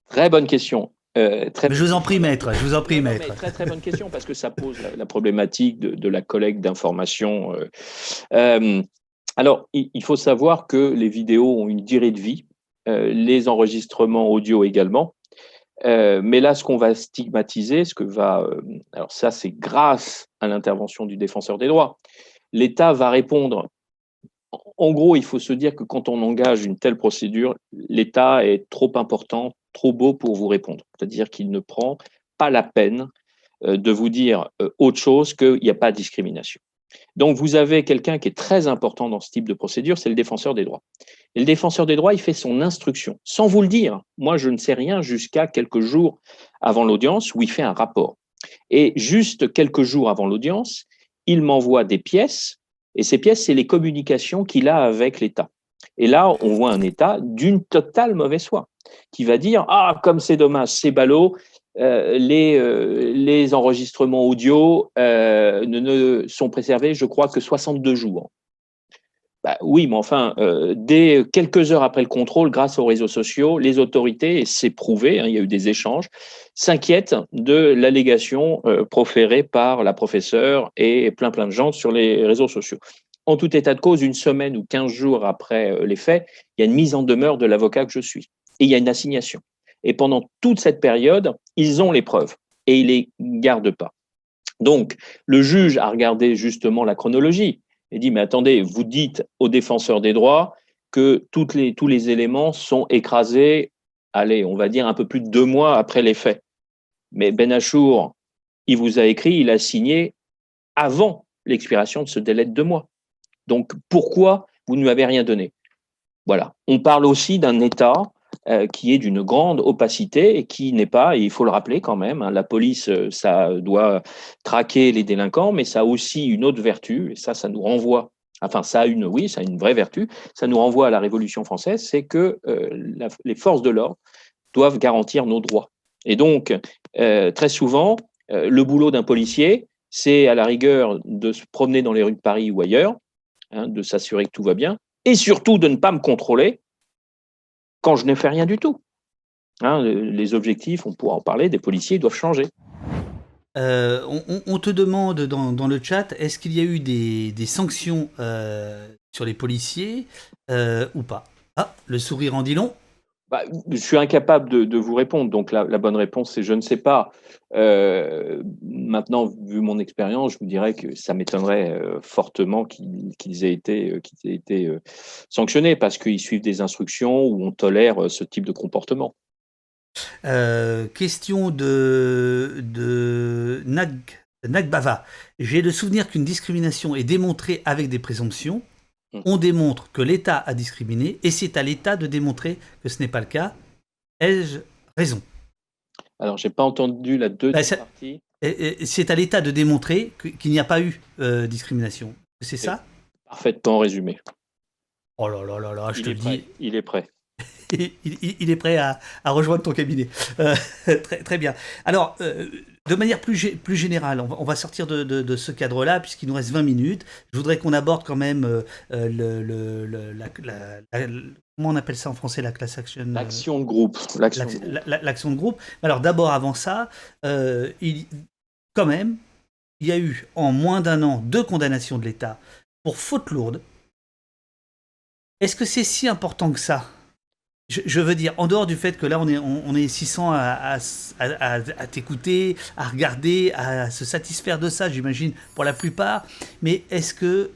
Très bonne question. Je vous en prie, maître. Je vous en prie, maître. Très très bonne question parce que ça pose la problématique de la collecte d'informations. Alors, il faut savoir que les vidéos ont une durée de vie, les enregistrements audio également. Mais là, ce qu'on va stigmatiser, alors ça, c'est grâce à l'intervention du défenseur des droits. L'État va répondre. En gros, il faut se dire que quand on engage une telle procédure, l'État est trop important, trop beau pour vous répondre. C'est-à-dire qu'il ne prend pas la peine de vous dire autre chose qu'il n'y a pas de discrimination. Donc, vous avez quelqu'un qui est très important dans ce type de procédure, c'est le défenseur des droits. Et le défenseur des droits, il fait son instruction, sans vous le dire. Moi, je ne sais rien jusqu'à quelques jours avant l'audience où il fait un rapport. Et juste quelques jours avant l'audience, il m'envoie des pièces, et ces pièces, c'est les communications qu'il a avec l'État. Et là, on voit un État d'une totale mauvaise foi, qui va dire « Ah, comme c'est dommage, c'est ballot, les enregistrements audio ne sont préservés, je crois, que 62 jours. » Oui, mais enfin, dès quelques heures après le contrôle, grâce aux réseaux sociaux, les autorités, et c'est prouvé, il y a eu des échanges, s'inquiètent de l'allégation proférée par la professeure et plein de gens sur les réseaux sociaux. En tout état de cause, une semaine ou 15 jours après les faits, il y a une mise en demeure de l'avocat que je suis. Et il y a une assignation. Et pendant toute cette période, ils ont les preuves et ils ne les gardent pas. Donc, le juge a regardé justement la chronologie et dit, mais attendez, vous dites aux défenseurs des droits que tous les éléments sont écrasés, allez, on va dire un peu plus de 2 mois après les faits. Mais Benachour, il vous a écrit, il a signé avant l'expiration de ce délai de 2 mois. Donc, pourquoi vous ne lui avez rien donné? Voilà. On parle aussi d'un État qui est d'une grande opacité et qui n'est pas, et il faut le rappeler quand même, la police, ça doit traquer les délinquants, mais ça a aussi une autre vertu, et ça nous renvoie, enfin ça a une vraie vertu, ça nous renvoie à la Révolution française, c'est que les forces de l'ordre doivent garantir nos droits. Et donc, très souvent, le boulot d'un policier, c'est à la rigueur de se promener dans les rues de Paris ou ailleurs, de s'assurer que tout va bien, et surtout de ne pas me contrôler quand je ne fais rien du tout. Les objectifs, on pourra en parler, des policiers doivent changer. On te demande dans le chat, est-ce qu'il y a eu des sanctions sur les policiers ou pas? Ah, le sourire en dit long. Bah, je suis incapable de vous répondre, donc la bonne réponse c'est je ne sais pas. Maintenant, vu mon expérience, je vous dirais que ça m'étonnerait fortement qu'ils aient été sanctionnés parce qu'ils suivent des instructions où on tolère ce type de comportement. Question de Nagbava. J'ai le souvenir qu'une discrimination est démontrée avec des présomptions. On démontre que l'État a discriminé et c'est à l'État de démontrer que ce n'est pas le cas. Ai-je raison? Alors, j'ai pas entendu la deuxième partie. C'est à l'État de démontrer qu'il n'y a pas eu discrimination. C'est ça? Parfaitement résumé. Oh là là là là, je te le dis. Il est prêt. Il est prêt à rejoindre ton cabinet. Très, très bien. Alors, de manière plus générale, on va sortir de ce cadre-là, puisqu'il nous reste 20 minutes. Je voudrais qu'on aborde quand même comment on appelle ça en français, la class action? L'action de groupe. L'action de groupe. Alors, d'abord, avant ça, quand même, il y a eu en moins d'1 an 2 condamnations de l'État pour faute lourde. Est-ce que c'est si important que ça? Je veux dire, en dehors du fait que là, on est 600 à t'écouter, à regarder, à se satisfaire de ça, j'imagine, pour la plupart. Mais est-ce que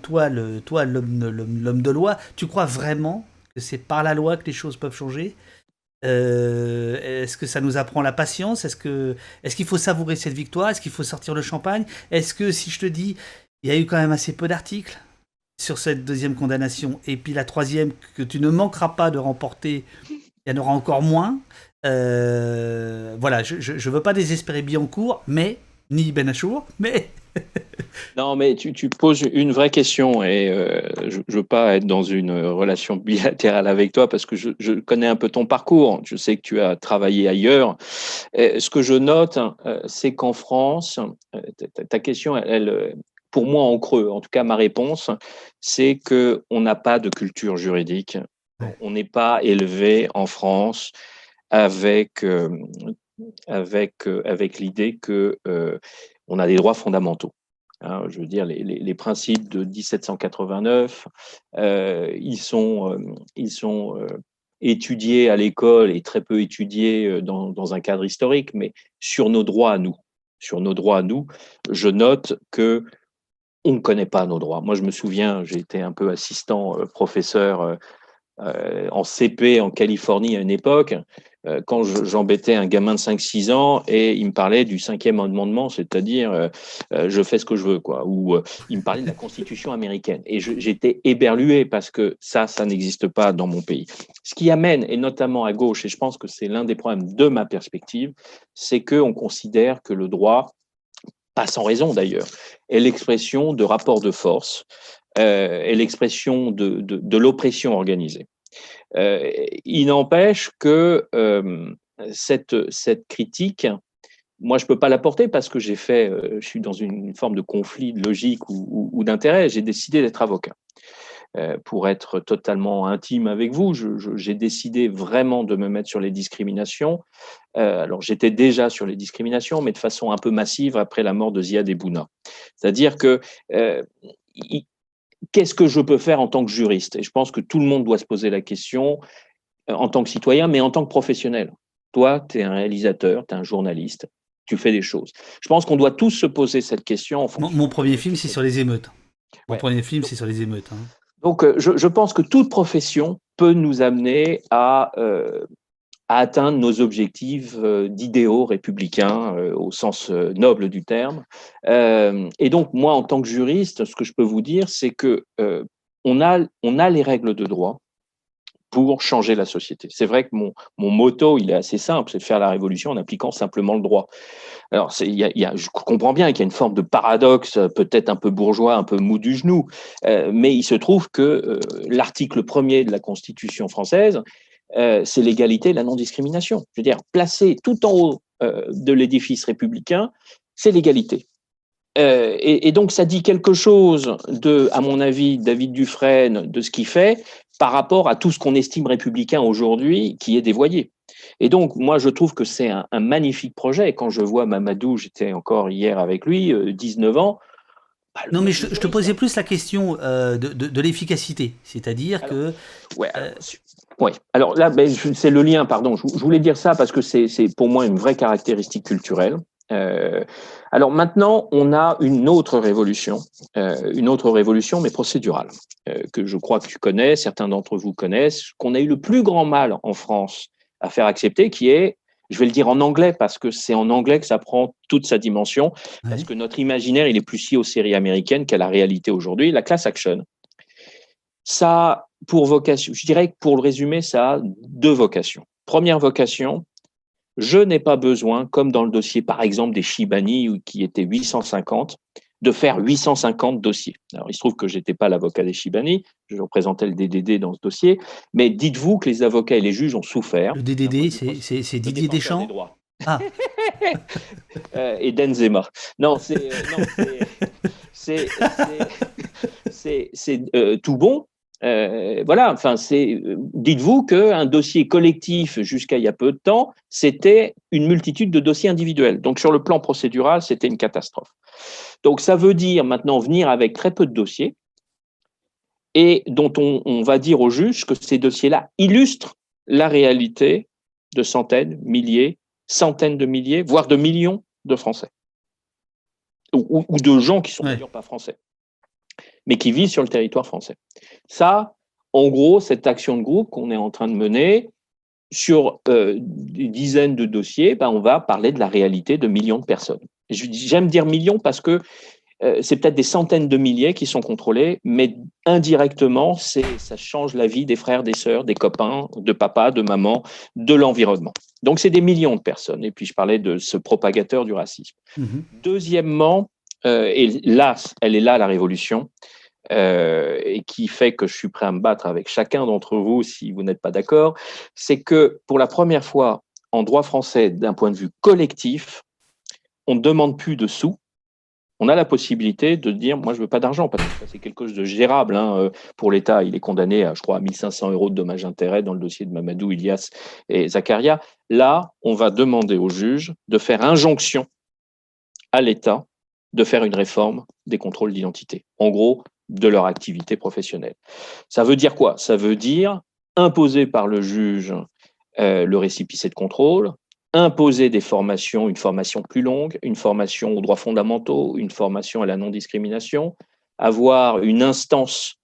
toi, l'homme de loi, tu crois vraiment que c'est par la loi que les choses peuvent changer? Est-ce que ça nous apprend la patience? Est-ce qu'il faut savourer cette victoire? Est-ce qu'il faut sortir le champagne? Est-ce que, si je te dis, il y a eu quand même assez peu d'articles sur cette deuxième condamnation, et puis la troisième que tu ne manqueras pas de remporter, il y en aura encore moins. Voilà, je ne veux pas désespérer Billancourt, mais ni Benachour, mais... Non, mais tu poses une vraie question et je ne veux pas être dans une relation bilatérale avec toi parce que je connais un peu ton parcours. Je sais que tu as travaillé ailleurs. Et ce que je note, c'est qu'en France, ta question, elle, pour moi en creux, en tout cas ma réponse, c'est qu'on n'a pas de culture juridique. Ouais. On n'est pas élevé en France avec l'idée que on a des droits fondamentaux. Hein, je veux dire, les principes de 1789, ils sont étudiés à l'école et très peu étudiés dans un cadre historique, mais sur nos droits à nous. Sur nos droits à nous, je note que on ne connaît pas nos droits. Moi, je me souviens, j'ai été un peu assistant professeur en CP en Californie à une époque, quand j'embêtais un gamin de 5-6 ans et il me parlait du 5e amendement, c'est-à-dire je fais ce que je veux, quoi. Ou il me parlait de la Constitution américaine. Et j'étais éberlué parce que ça n'existe pas dans mon pays. Ce qui amène, et notamment à gauche, et je pense que c'est l'un des problèmes de ma perspective, c'est qu'on considère que le droit, pas sans raison d'ailleurs, est l'expression de rapports de force, est l'expression de l'oppression organisée. Il n'empêche que cette critique, moi, je ne peux pas la porter parce que je suis dans une forme de conflit de logique ou d'intérêt. J'ai décidé d'être avocat. Pour être totalement intime avec vous, j'ai décidé vraiment de me mettre sur les discriminations. Alors, j'étais déjà sur les discriminations, mais de façon un peu massive après la mort de Ziad Ebouna. C'est-à-dire que qu'est-ce que je peux faire en tant que juriste? Et je pense que tout le monde doit se poser la question en tant que citoyen, mais en tant que professionnel. Toi, tu es un réalisateur, tu es un journaliste, tu fais des choses. Je pense qu'on doit tous se poser cette question. Mon premier film, c'est sur les émeutes. Mon premier film, c'est sur les émeutes. Hein. Donc, je pense que toute profession peut nous amener à atteindre nos objectifs d'idéaux républicains au sens noble du terme. Et donc, moi, en tant que juriste, ce que je peux vous dire, c'est que on a les règles de droit pour changer la société. C'est vrai que mon motto, il est assez simple, c'est de faire la révolution en appliquant simplement le droit. Alors, je comprends bien qu'il y a une forme de paradoxe, peut-être un peu bourgeois, un peu mou du genou, mais il se trouve que l'article 1er de la Constitution française, c'est l'égalité et la non-discrimination. Je veux dire, placé tout en haut de l'édifice républicain, c'est l'égalité. Et donc, ça dit quelque chose à mon avis, David Dufresne, de ce qu'il fait par rapport à tout ce qu'on estime républicain aujourd'hui, qui est dévoyé. Et donc, moi, je trouve que c'est un magnifique projet. Et quand je vois Mamadou, j'étais encore hier avec lui, 19 ans. Bah, le Non, mais mec je est te juriste, posais quoi. plus la question de l'efficacité. C'est-à-dire Alors, que. ouais, euh, ouais. Alors là, c'est le lien, pardon. Je voulais dire ça parce que c'est pour moi une vraie caractéristique culturelle. Euh, alors maintenant, on a une autre révolution, mais procédurale, que je crois que tu connais, certains d'entre vous connaissent, qu'on a eu le plus grand mal en France à faire accepter, qui est, je vais le dire en anglais parce que c'est en anglais que ça prend toute sa dimension, parce ouais. que notre imaginaire, il est plus lié aux séries américaines qu'à la réalité aujourd'hui, la class action. Ça a pour vocation, je dirais que pour le résumer, ça a deux vocations. Première vocation, je n'ai pas besoin, comme dans le dossier par exemple des Chibani qui étaient 850, de faire 850 dossiers. Alors il se trouve que je n'étais pas l'avocat des Chibani, je représentais le DDD dans ce dossier, mais dites-vous que les avocats et les juges ont souffert Le d'un point DDD, de vue c'est le Didier défenseur des Deschamps? droits. Ah, Et Denzema. Non, c'est tout bon. Voilà, enfin, dites-vous qu'un dossier collectif jusqu'à il y a peu de temps, c'était une multitude de dossiers individuels. Donc, sur le plan procédural, c'était une catastrophe. Donc, ça veut dire maintenant venir avec très peu de dossiers et dont on va dire aux juges que ces dossiers-là illustrent la réalité de centaines, milliers, centaines de milliers, voire de millions de Français ou de gens qui sont ouais. d'ailleurs pas français, mais qui vivent sur le territoire français. Ça, en gros, cette action de groupe qu'on est en train de mener sur des dizaines de dossiers, ben, on va parler de la réalité de millions de personnes. J'aime dire millions parce que c'est peut-être des centaines de milliers qui sont contrôlés, mais indirectement, ça change la vie des frères, des sœurs, des copains, de papa, de maman, de l'environnement. Donc, c'est des millions de personnes. Et puis, je parlais de ce propagateur du racisme. Mhm. Deuxièmement, et là, elle est là, la révolution, et qui fait que je suis prêt à me battre avec chacun d'entre vous si vous n'êtes pas d'accord, c'est que pour la première fois en droit français, d'un point de vue collectif, on ne demande plus de sous. On a la possibilité de dire, moi, je veux pas d'argent, parce que ça, c'est quelque chose de gérable. Hein. Pour l'État, il est condamné à, je crois, à 1500 euros de dommages-intérêts dans le dossier de Mamadou, Ilyas et Zakaria. Là, on va demander au juge de faire injonction à l'État de faire une réforme des contrôles d'identité. En gros, de leur activité professionnelle. Ça veut dire quoi? Ça veut dire imposer par le juge le récépissé de contrôle, imposer des formations, une formation plus longue, une formation aux droits fondamentaux, une formation à la non-discrimination, avoir une instance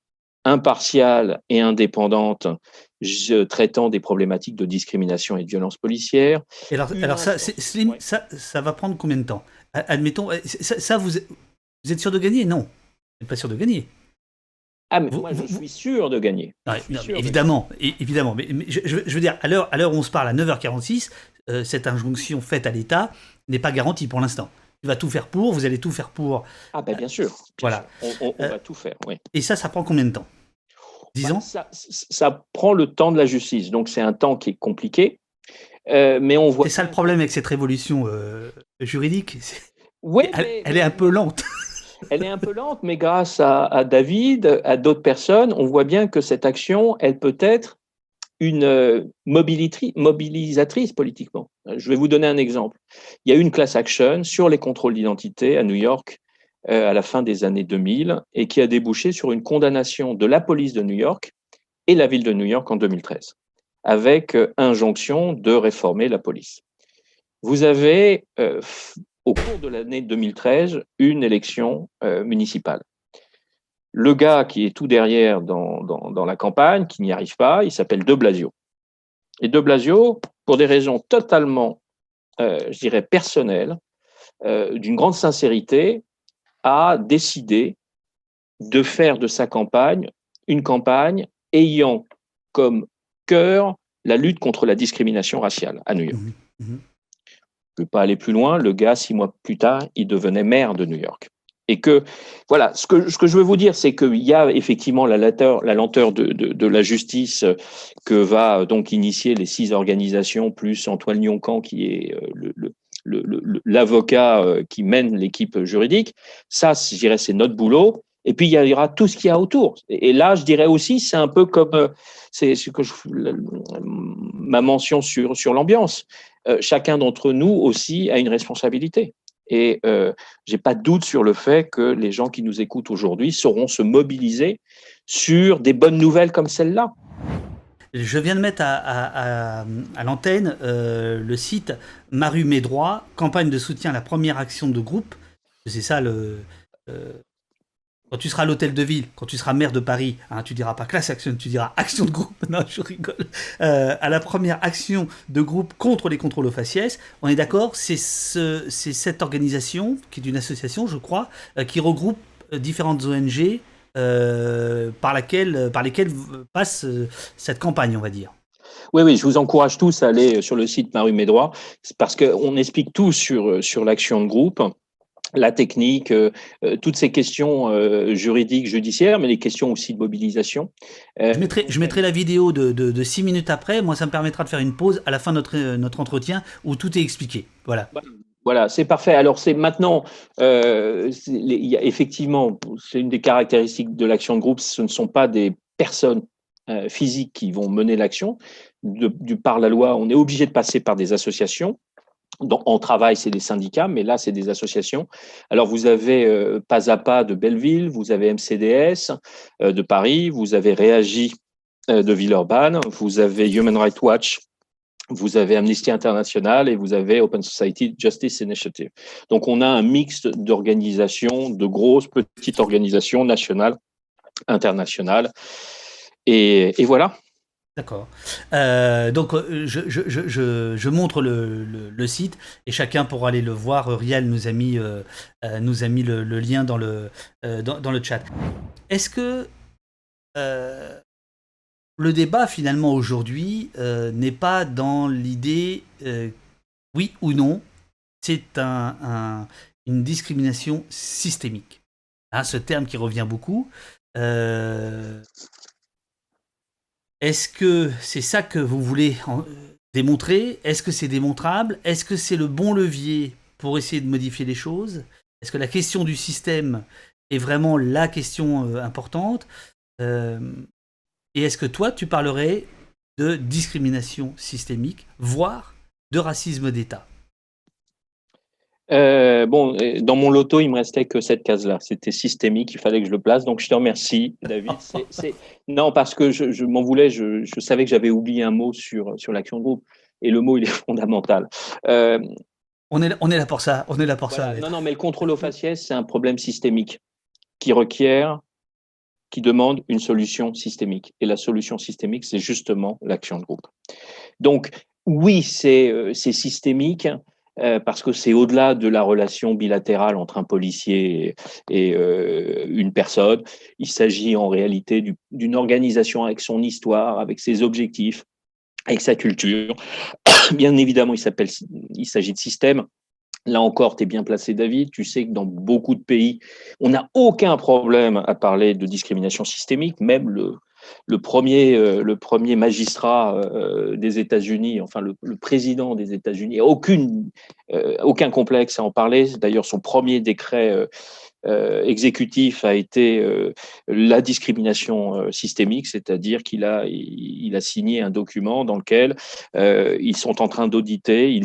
impartiale et indépendante traitant des problématiques de discrimination et de violence policière. Et alors ça, Slim, Ouais. ça va prendre combien de temps? Admettons, ça vous êtes sûr de gagner? Non, vous n'êtes pas sûr de gagner. Ah, mais Vous, moi, je vous, vous- suis sûr de gagner. Je Ouais, suis non, mais sûr de gagner. évidemment, évidemment. Mais je veux dire, à l'heure où on se parle, à 9h46, cette injonction faite à l'État n'est pas garantie pour l'instant. Il va tout faire pour, vous allez tout faire pour. Ah, ben bien sûr, bien sûr. Voilà. On Euh, va tout faire, oui. et ça prend combien de temps? 10 Bah, ans? ça prend le temps de la justice, donc c'est un temps qui est compliqué, mais on voit C'est ça le bien que... problème avec cette révolution juridique. Oui, Elle est un peu lente. elle est un peu lente, mais grâce à David, à d'autres personnes, on voit bien que cette action, elle peut être une mobilisatrice politiquement. Je vais vous donner un exemple. Il y a eu une class action sur les contrôles d'identité à New York à la fin des années 2000 et qui a débouché sur une condamnation de la police de New York et la ville de New York en 2013, avec injonction de réformer la police. Vous avez, au cours de l'année 2013, une élection municipale. Le gars qui est tout derrière dans la campagne, qui n'y arrive pas, il s'appelle De Blasio. Et De Blasio, pour des raisons totalement, je dirais, personnelles, d'une grande sincérité, a décidé de faire de sa campagne une campagne ayant comme cœur la lutte contre la discrimination raciale à New York. Mhm, mhm. Je ne peux pas aller plus loin, le gars, 6 mois plus tard, il devenait maire de New York. Et que, voilà, ce que je veux vous dire, c'est qu'il y a effectivement la lenteur de la justice que va donc initier les 6 organisations, plus Antoine Lioncan, qui est l'avocat qui mène l'équipe juridique. Ça, je dirais, c'est notre boulot. Et puis, il y aura tout ce qu'il y a autour. Et là, je dirais aussi, c'est un peu comme c'est ce que ma mention sur l'ambiance. Chacun d'entre nous aussi a une responsabilité. Et j'ai pas de doute sur le fait que les gens qui nous écoutent aujourd'hui sauront se mobiliser sur des bonnes nouvelles comme celle-là. Je viens de mettre à l'antenne le site Maru Mes Droits, campagne de soutien à la première action de groupe. C'est ça euh, quand tu seras à l'hôtel de ville, quand tu seras maire de Paris, hein, tu diras pas classe action, tu diras action de groupe. Non, je rigole. À la première action de groupe contre les contrôles aux faciès, on est d'accord, c'est cette organisation, qui est une association, je crois, qui regroupe différentes ONG par lesquelles passe cette campagne, on va dire. Oui, oui, je vous encourage tous à aller sur le site Maru Mes Droits, parce qu'on explique tout sur l'action de groupe, la technique, toutes ces questions juridiques, judiciaires, mais les questions aussi de mobilisation. Je mettrai la vidéo de 6 minutes après. Moi, ça me permettra de faire une pause à la fin de notre entretien où tout est expliqué. Voilà. Voilà, c'est parfait. Alors, c'est maintenant, effectivement, c'est une des caractéristiques de l'action de groupe, ce ne sont pas des personnes physiques qui vont mener l'action. Par la loi, on est obligé de passer par des associations. En travail, c'est des syndicats, mais là, c'est des associations. Alors, vous avez Pas à Pas de Belleville, vous avez MCDS de Paris, vous avez Réagi de Villeurbanne, vous avez Human Rights Watch, vous avez Amnesty International et vous avez Open Society Justice Initiative. Donc, on a un mix d'organisations, de grosses, petites organisations nationales, internationales. Et voilà. D'accord. Donc, je montre le site et chacun pourra aller le voir. Rial nous a mis le lien dans le chat. Est-ce que le débat, finalement, aujourd'hui, n'est pas dans l'idée, oui ou non, c'est une discrimination systémique. Hein, ce terme qui revient beaucoup. Est-ce que c'est ça que vous voulez démontrer? Est-ce que c'est démontrable? Est-ce que c'est le bon levier pour essayer de modifier les choses? Est-ce que la question du système est vraiment la question importante? Et est-ce que toi, tu parlerais de discrimination systémique, voire de racisme d'État? Bon, dans mon loto, il me restait que cette case-là. C'était systémique, il fallait que je le place. Donc, je te remercie, David. Non, parce que je m'en voulais. Je savais que j'avais oublié un mot sur l'action de groupe. Et le mot, il est fondamental. On est là pour ça. On est là pour voilà. ça. Non, mais le contrôle aux faciès, c'est un problème systémique qui demande une solution systémique. Et la solution systémique, c'est justement l'action de groupe. Donc, oui, c'est systémique. Parce que c'est au-delà de la relation bilatérale entre un policier et une personne. Il s'agit en réalité d'une organisation avec son histoire, avec ses objectifs, avec sa culture. Bien évidemment, il s'agit de système. Là encore, tu es bien placé, David. Tu sais que dans beaucoup de pays, on n'a aucun problème à parler de discrimination systémique. Même le premier magistrat des États-Unis, enfin le président des États-Unis, n'a aucun complexe à en parler. D'ailleurs, son premier décret exécutif a été la discrimination systémique, c'est-à-dire il a signé un document dans lequel ils sont en train d'auditer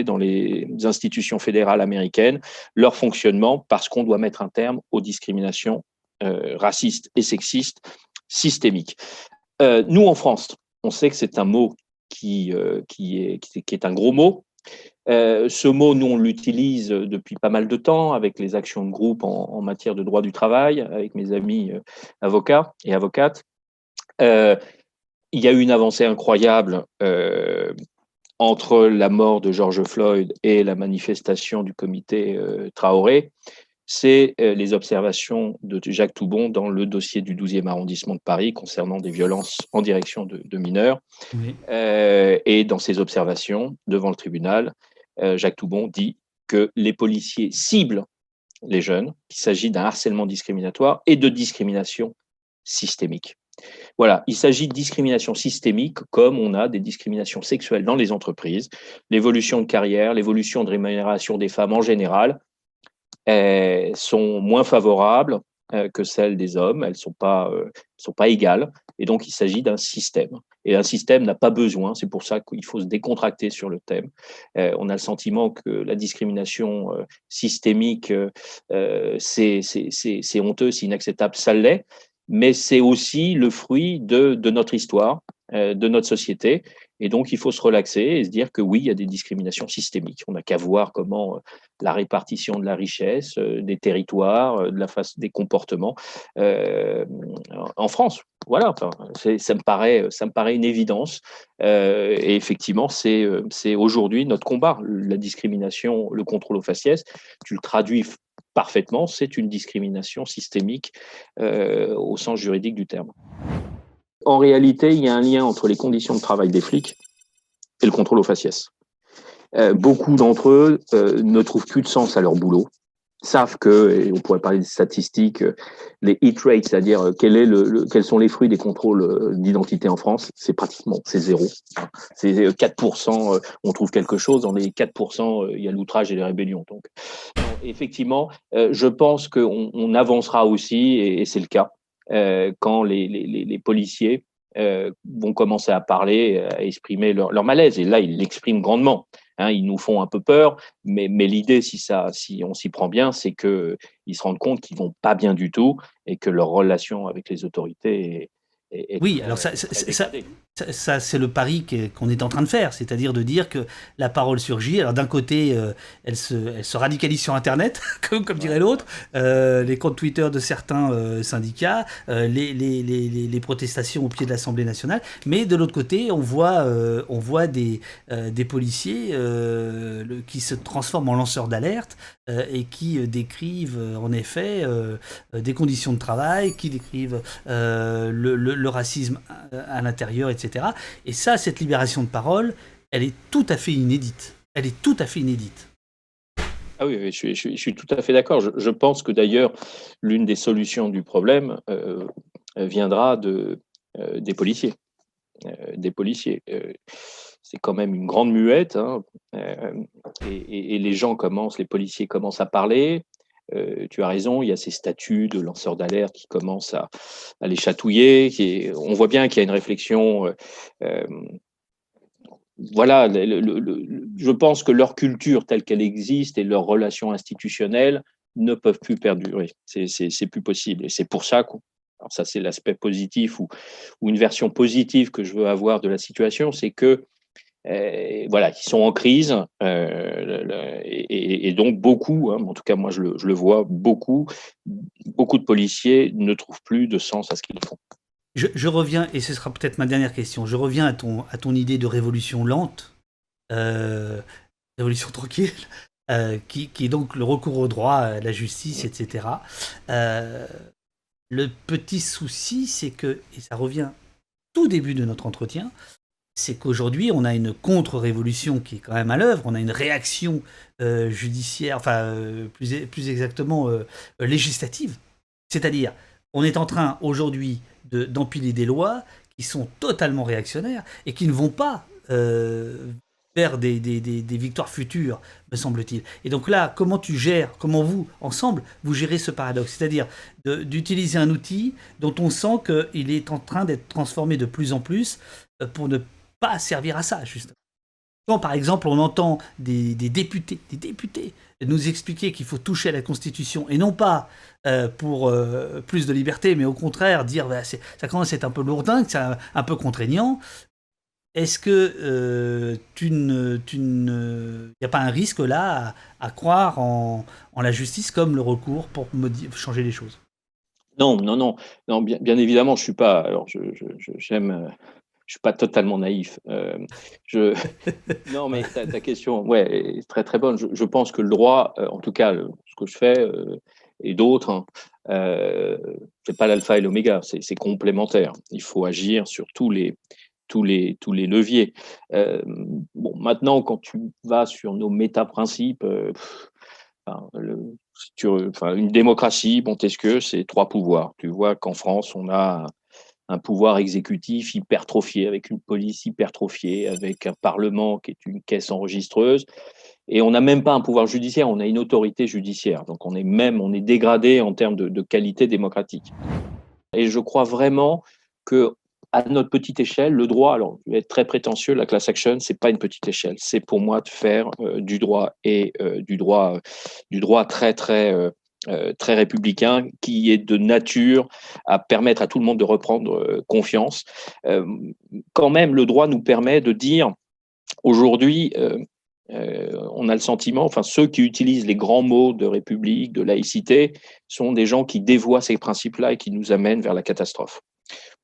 dans les institutions fédérales américaines leur fonctionnement parce qu'on doit mettre un terme aux discriminations racistes et sexistes systémiques. Nous, en France, on sait que c'est un mot qui est un gros mot. Ce mot, nous, on l'utilise depuis pas mal de temps avec les actions de groupe en matière de droit du travail, avec mes amis avocats et avocates. Il y a eu une avancée incroyable entre la mort de George Floyd et la manifestation du comité Traoré. C'est les observations de Jacques Toubon dans le dossier du 12e arrondissement de Paris concernant des violences en direction de mineurs. Oui. Et dans ses observations devant le tribunal, Jacques Toubon dit que les policiers ciblent les jeunes, qu'il s'agit d'un harcèlement discriminatoire et de discrimination systémique. Voilà, il s'agit de discrimination systémique comme on a des discriminations sexuelles dans les entreprises, l'évolution de carrière, l'évolution de rémunération des femmes en général. sont moins favorables que celles des hommes. Elles sont pas égales. Et donc, il s'agit d'un système. Et un système n'a pas besoin, c'est pour ça qu'il faut se décontracter sur le thème. On a le sentiment que la discrimination systémique, c'est honteux, c'est inacceptable, ça l'est, mais c'est aussi le fruit de notre histoire, de notre société. Et donc, il faut se relaxer et se dire que oui, il y a des discriminations systémiques. On n'a qu'à voir comment la répartition de la richesse, des territoires, des comportements en France. Voilà, enfin, ça me paraît une évidence. Et effectivement, c'est aujourd'hui notre combat. La discrimination, le contrôle aux faciès, tu le traduis parfaitement, c'est une discrimination systémique au sens juridique du terme. En réalité, il y a un lien entre les conditions de travail des flics et le contrôle aux faciès. Beaucoup d'entre eux ne trouvent plus de sens à leur boulot, savent que, et on pourrait parler des statistiques, les hit rates, c'est-à-dire quels sont les fruits des contrôles d'identité en France, c'est zéro. C'est 4%, on trouve quelque chose, dans les 4%, il y a l'outrage et les rébellions. Donc, effectivement, je pense qu'on avancera aussi, et c'est le cas, quand les policiers vont commencer à parler, à exprimer leur malaise. Et là, ils l'expriment grandement. Ils nous font un peu peur, mais l'idée, si on s'y prend bien, c'est qu'ils se rendent compte qu'ils vont pas bien du tout et que leur relation avec les autorités est Oui, très, alors très dégradée. ça, c'est le pari qu'on est en train de faire, c'est-à-dire de dire que la parole surgit. Alors d'un côté, elle se radicalise sur Internet, comme dirait l'autre, les comptes Twitter de certains syndicats, les protestations au pied de l'Assemblée nationale, mais de l'autre côté, on voit des policiers qui se transforment en lanceurs d'alerte et qui décrivent en effet des conditions de travail, qui décrivent le racisme à l'intérieur, etc. Et ça, cette libération de parole, elle est tout à fait inédite. Elle est tout à fait inédite. Ah oui, oui, je suis tout à fait d'accord. Je pense que d'ailleurs, l'une des solutions du problème viendra des policiers. Des policiers. C'est quand même une grande muette, hein, et les policiers commencent à parler. Tu as raison, il y a ces statuts de lanceurs d'alerte qui commencent à les chatouiller. On voit bien qu'il y a une réflexion. Voilà, je pense que leur culture telle qu'elle existe et leurs relations institutionnelles ne peuvent plus perdurer. C'est plus possible. Et c'est pour ça alors ça, c'est l'aspect positif ou une version positive que je veux avoir de la situation, c'est que voilà, qui sont en crise et donc beaucoup, en tout cas moi je le vois, beaucoup de policiers ne trouvent plus de sens à ce qu'ils font. Je reviens, et ce sera peut-être ma dernière question, je reviens à ton idée de révolution lente, euh, révolution tranquille, qui est donc le recours au droit, à la justice, etc. Euh, le petit souci, c'est que, et ça revient tout début de notre entretien, c'est qu'aujourd'hui, on a une contre-révolution qui est quand même à l'œuvre, on a une réaction judiciaire, enfin, plus exactement législative. C'est-à-dire, on est en train aujourd'hui d'empiler des lois qui sont totalement réactionnaires et qui ne vont pas vers des victoires futures, me semble-t-il. Et donc là, comment vous, ensemble, vous gérez ce paradoxe? C'est-à-dire d'utiliser un outil dont on sent qu'il est en train d'être transformé de plus en plus pour ne pas servir à ça, justement. Quand, par exemple, on entend des députés nous expliquer qu'il faut toucher à la Constitution et non pas pour plus de liberté, mais au contraire dire bah, ça commence à être un peu lourdin, que c'est un peu contraignant. Est-ce que il n'y a pas un risque là à croire en la justice comme le recours pour changer les choses? Non, non, non, non, bien évidemment, je suis pas. Alors, j'aime. Je suis pas totalement naïf. Je Non, mais ta question, ouais, est très, très bonne. Je pense que le droit, en tout cas, ce que je fais, et d'autres, hein, c'est pas l'alpha et l'oméga, c'est complémentaire. Il faut agir sur tous les leviers. Bon, maintenant, quand tu vas sur nos méta-principes, enfin, une démocratie, Montesquieu, c'est 3 pouvoirs. Tu vois qu'en France, on a un pouvoir exécutif hypertrophié, avec une police hypertrophiée, avec un parlement qui est une caisse enregistreuse. Et on n'a même pas un pouvoir judiciaire, on a une autorité judiciaire. Donc on est dégradé en termes de qualité démocratique. Et je crois vraiment que à notre petite échelle, le droit, alors je vais être très prétentieux, la class action, c'est pas une petite échelle. C'est pour moi de faire du droit et du droit très républicain qui est de nature à permettre à tout le monde de reprendre confiance. Quand même, le droit nous permet de dire aujourd'hui, on a le sentiment, enfin ceux qui utilisent les grands mots de république, de laïcité, sont des gens qui dévoient ces principes-là et qui nous amènent vers la catastrophe.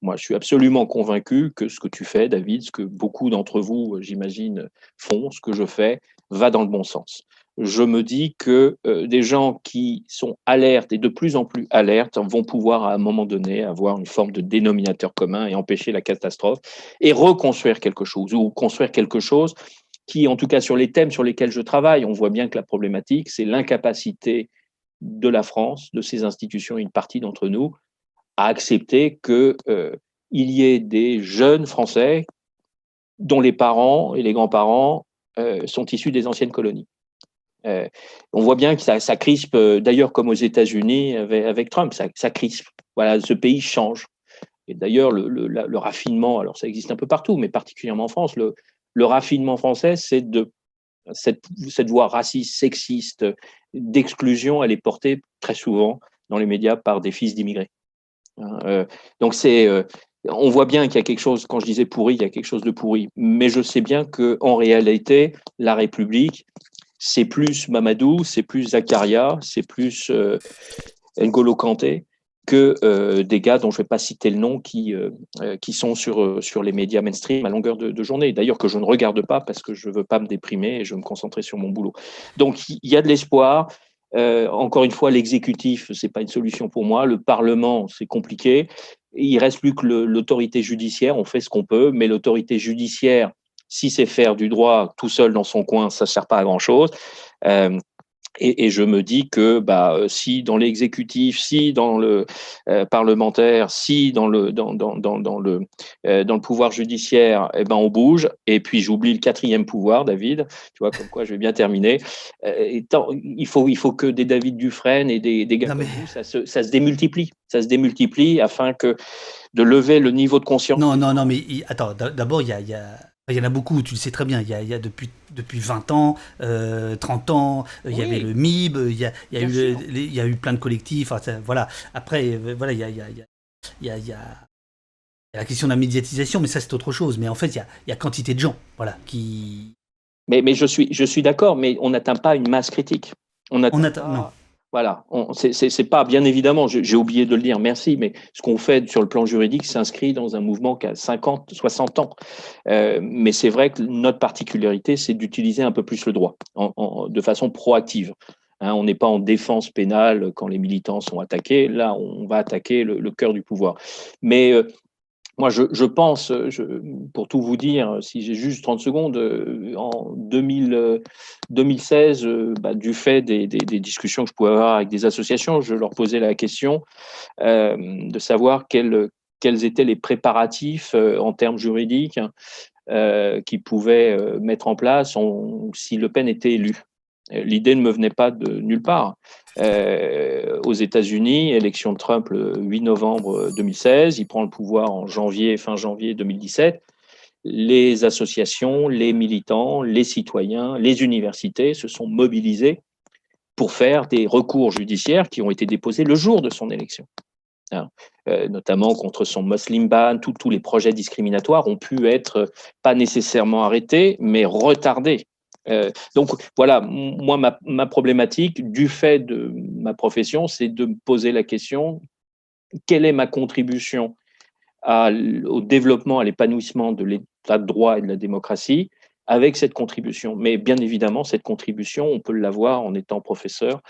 Moi, je suis absolument convaincu que ce que tu fais, David, ce que beaucoup d'entre vous, j'imagine, font, ce que je fais, va dans le bon sens. Je me dis que des gens qui sont alertes et de plus en plus alertes vont pouvoir à un moment donné avoir une forme de dénominateur commun et empêcher la catastrophe et reconstruire quelque chose ou construire quelque chose qui, en tout cas sur les thèmes sur lesquels je travaille, on voit bien que la problématique, c'est l'incapacité de la France, de ses institutions et une partie d'entre nous, à accepter qu'il y ait des jeunes Français dont les parents et les grands-parents sont issus des anciennes colonies. On voit bien que ça crispe, d'ailleurs comme aux États-Unis avec Trump, ça crispe. Voilà, ce pays change. Et d'ailleurs, le raffinement, alors ça existe un peu partout, mais particulièrement en France, le raffinement français, c'est de cette voix raciste, sexiste, d'exclusion, elle est portée très souvent dans les médias par des fils d'immigrés. Donc on voit bien qu'il y a quelque chose, quand je disais pourri, il y a quelque chose de pourri. Mais je sais bien qu'en réalité, la République, c'est plus Mamadou, c'est plus Zakaria, c'est plus N'Golo Kanté que des gars dont je ne vais pas citer le nom qui sont sur les médias mainstream à longueur de journée. D'ailleurs, que je ne regarde pas parce que je ne veux pas me déprimer et je veux me concentrer sur mon boulot. Donc, il y a de l'espoir. Encore une fois, l'exécutif, ce n'est pas une solution pour moi. Le Parlement, c'est compliqué. Il ne reste plus que l'autorité judiciaire. On fait ce qu'on peut, mais l'autorité judiciaire, si c'est faire du droit tout seul dans son coin, ça ne sert pas à grand-chose. Et je me dis que si dans l'exécutif, si dans le parlementaire, si dans le pouvoir judiciaire, on bouge. Et puis j'oublie le quatrième pouvoir, David. Tu vois comme quoi je vais bien terminer. Il faut que des David Dufresne et des gars comme vous, ça se démultiplie. Ça se démultiplie afin que de lever le niveau de conscience. Non, mais attends. D'abord, il y en a beaucoup, tu le sais très bien. Il y a depuis 20 ans, 30 ans, il y avait le MIB, il y a eu plein de collectifs. Voilà. Après, voilà, il y a la question de la médiatisation, mais ça, c'est autre chose. Mais en fait, il y a quantité de gens, voilà, qui. Mais je suis d'accord, mais on n'atteint pas une masse critique. Non. Voilà, c'est pas, bien évidemment, j'ai oublié de le dire, merci, mais ce qu'on fait sur le plan juridique s'inscrit dans un mouvement qui a 50, 60 ans. Mais c'est vrai que notre particularité, c'est d'utiliser un peu plus le droit, de façon proactive. On n'est pas en défense pénale quand les militants sont attaqués. Là, on va attaquer le cœur du pouvoir. Mais moi, je pense, pour tout vous dire, si j'ai juste 30 secondes, en 2016, du fait des discussions que je pouvais avoir avec des associations, je leur posais la question de savoir quels étaient les préparatifs en termes juridiques qu'ils pouvaient mettre en place si Le Pen était élu. L'idée ne me venait pas de nulle part. Aux États-Unis, élection de Trump le 8 novembre 2016, il prend le pouvoir en fin janvier 2017. Les associations, les militants, les citoyens, les universités se sont mobilisés pour faire des recours judiciaires qui ont été déposés le jour de son élection. Notamment contre son Muslim ban, tous les projets discriminatoires ont pu être pas nécessairement arrêtés, mais retardés. Donc voilà, moi ma problématique du fait de ma profession, c'est de me poser la question, quelle est ma contribution au développement, à l'épanouissement de l'état de droit et de la démocratie avec cette contribution. Mais bien évidemment, cette contribution, on peut l'avoir en étant professeur,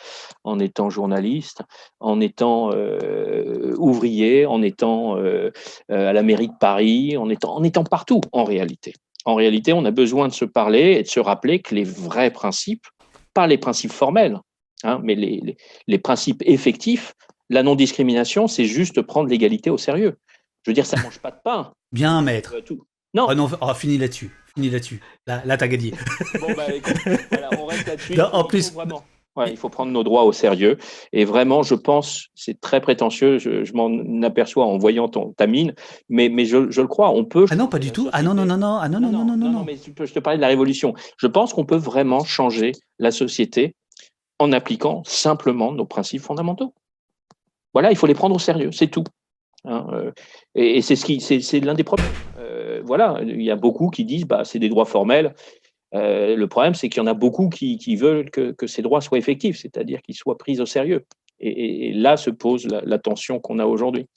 en étant journaliste, en étant ouvrier, en étant à la mairie de Paris, en étant partout en réalité. En réalité, on a besoin de se parler et de se rappeler que les vrais principes, pas les principes formels, mais les principes effectifs, la non-discrimination, c'est juste prendre l'égalité au sérieux. Je veux dire, ça ne mange pas de pain. Bien, maître. Non. Oh non, oh, fini là-dessus. Fini là-dessus. Là t'as gagné. Bon, bah, écoute, voilà, on reste là-dessus. Non, en plus, Vraiment. Ouais, il faut prendre nos droits au sérieux. Et vraiment, je pense, c'est très prétentieux, je m'en aperçois en voyant ta mine, mais je le crois, on peut ah non, pas changer du la tout. Ah non, non, société. non, non, ah non, non, non, non, non, non. Mais je te parlais de la révolution. Je pense qu'on peut vraiment changer la société en appliquant simplement nos principes fondamentaux. Voilà, il faut les prendre au sérieux, c'est tout. Hein, et c'est l'un des problèmes. Voilà, il y a beaucoup qui disent, bah, c'est des droits formels. Le problème, c'est qu'il y en a beaucoup qui veulent que ces droits soient effectifs, c'est-à-dire qu'ils soient pris au sérieux. Et là se pose la tension qu'on a aujourd'hui.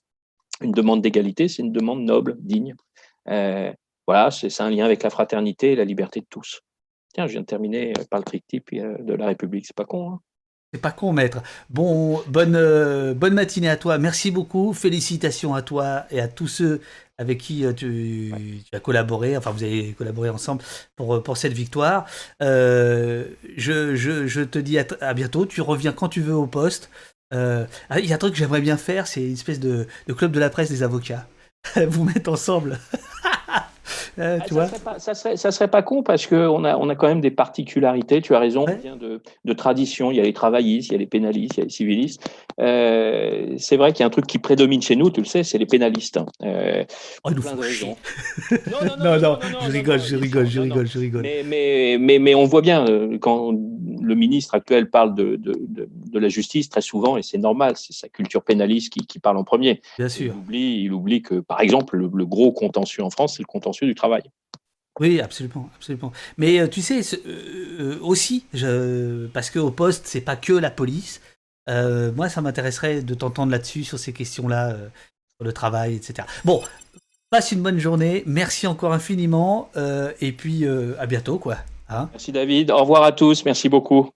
Une demande d'égalité, c'est une demande noble, digne. Voilà, c'est un lien avec la fraternité et la liberté de tous. Tiens, je viens de terminer par le triptyque de la République, c'est pas con, hein? C'est pas con, maître. Bon, bonne matinée à toi. Merci beaucoup. Félicitations à toi et à tous ceux avec qui tu as collaboré. Enfin, vous avez collaboré ensemble pour cette victoire. Je te dis à bientôt. Tu reviens quand tu veux au poste. Il y a un truc que j'aimerais bien faire, c'est une espèce de club de la presse des avocats. Vous mettre ensemble. Tu vois, ça serait pas con parce qu'on a quand même des particularités. Tu as raison, ouais. on vient de tradition. Il y a les travaillistes, il y a les pénalistes, il y a les civilistes. C'est vrai qu'il y a un truc qui prédomine chez nous, tu le sais, c'est les pénalistes. Oh, ils nous Plein font de chier. raisons. Non, je rigole. Mais on voit bien quand le ministre actuel parle de la justice très souvent, et c'est normal, c'est sa culture pénaliste qui parle en premier. Bien Et sûr. il oublie que, par exemple, le gros contentieux en France, c'est le contentieux du travail. Oui, absolument, absolument. Mais tu sais, aussi, parce qu'au poste, c'est pas que la police. Moi, ça m'intéresserait de t'entendre là-dessus, sur ces questions-là, sur le travail, etc. Bon, passe une bonne journée. Merci encore infiniment. Et puis, à bientôt, quoi. Hein. Merci David. Au revoir à tous. Merci beaucoup.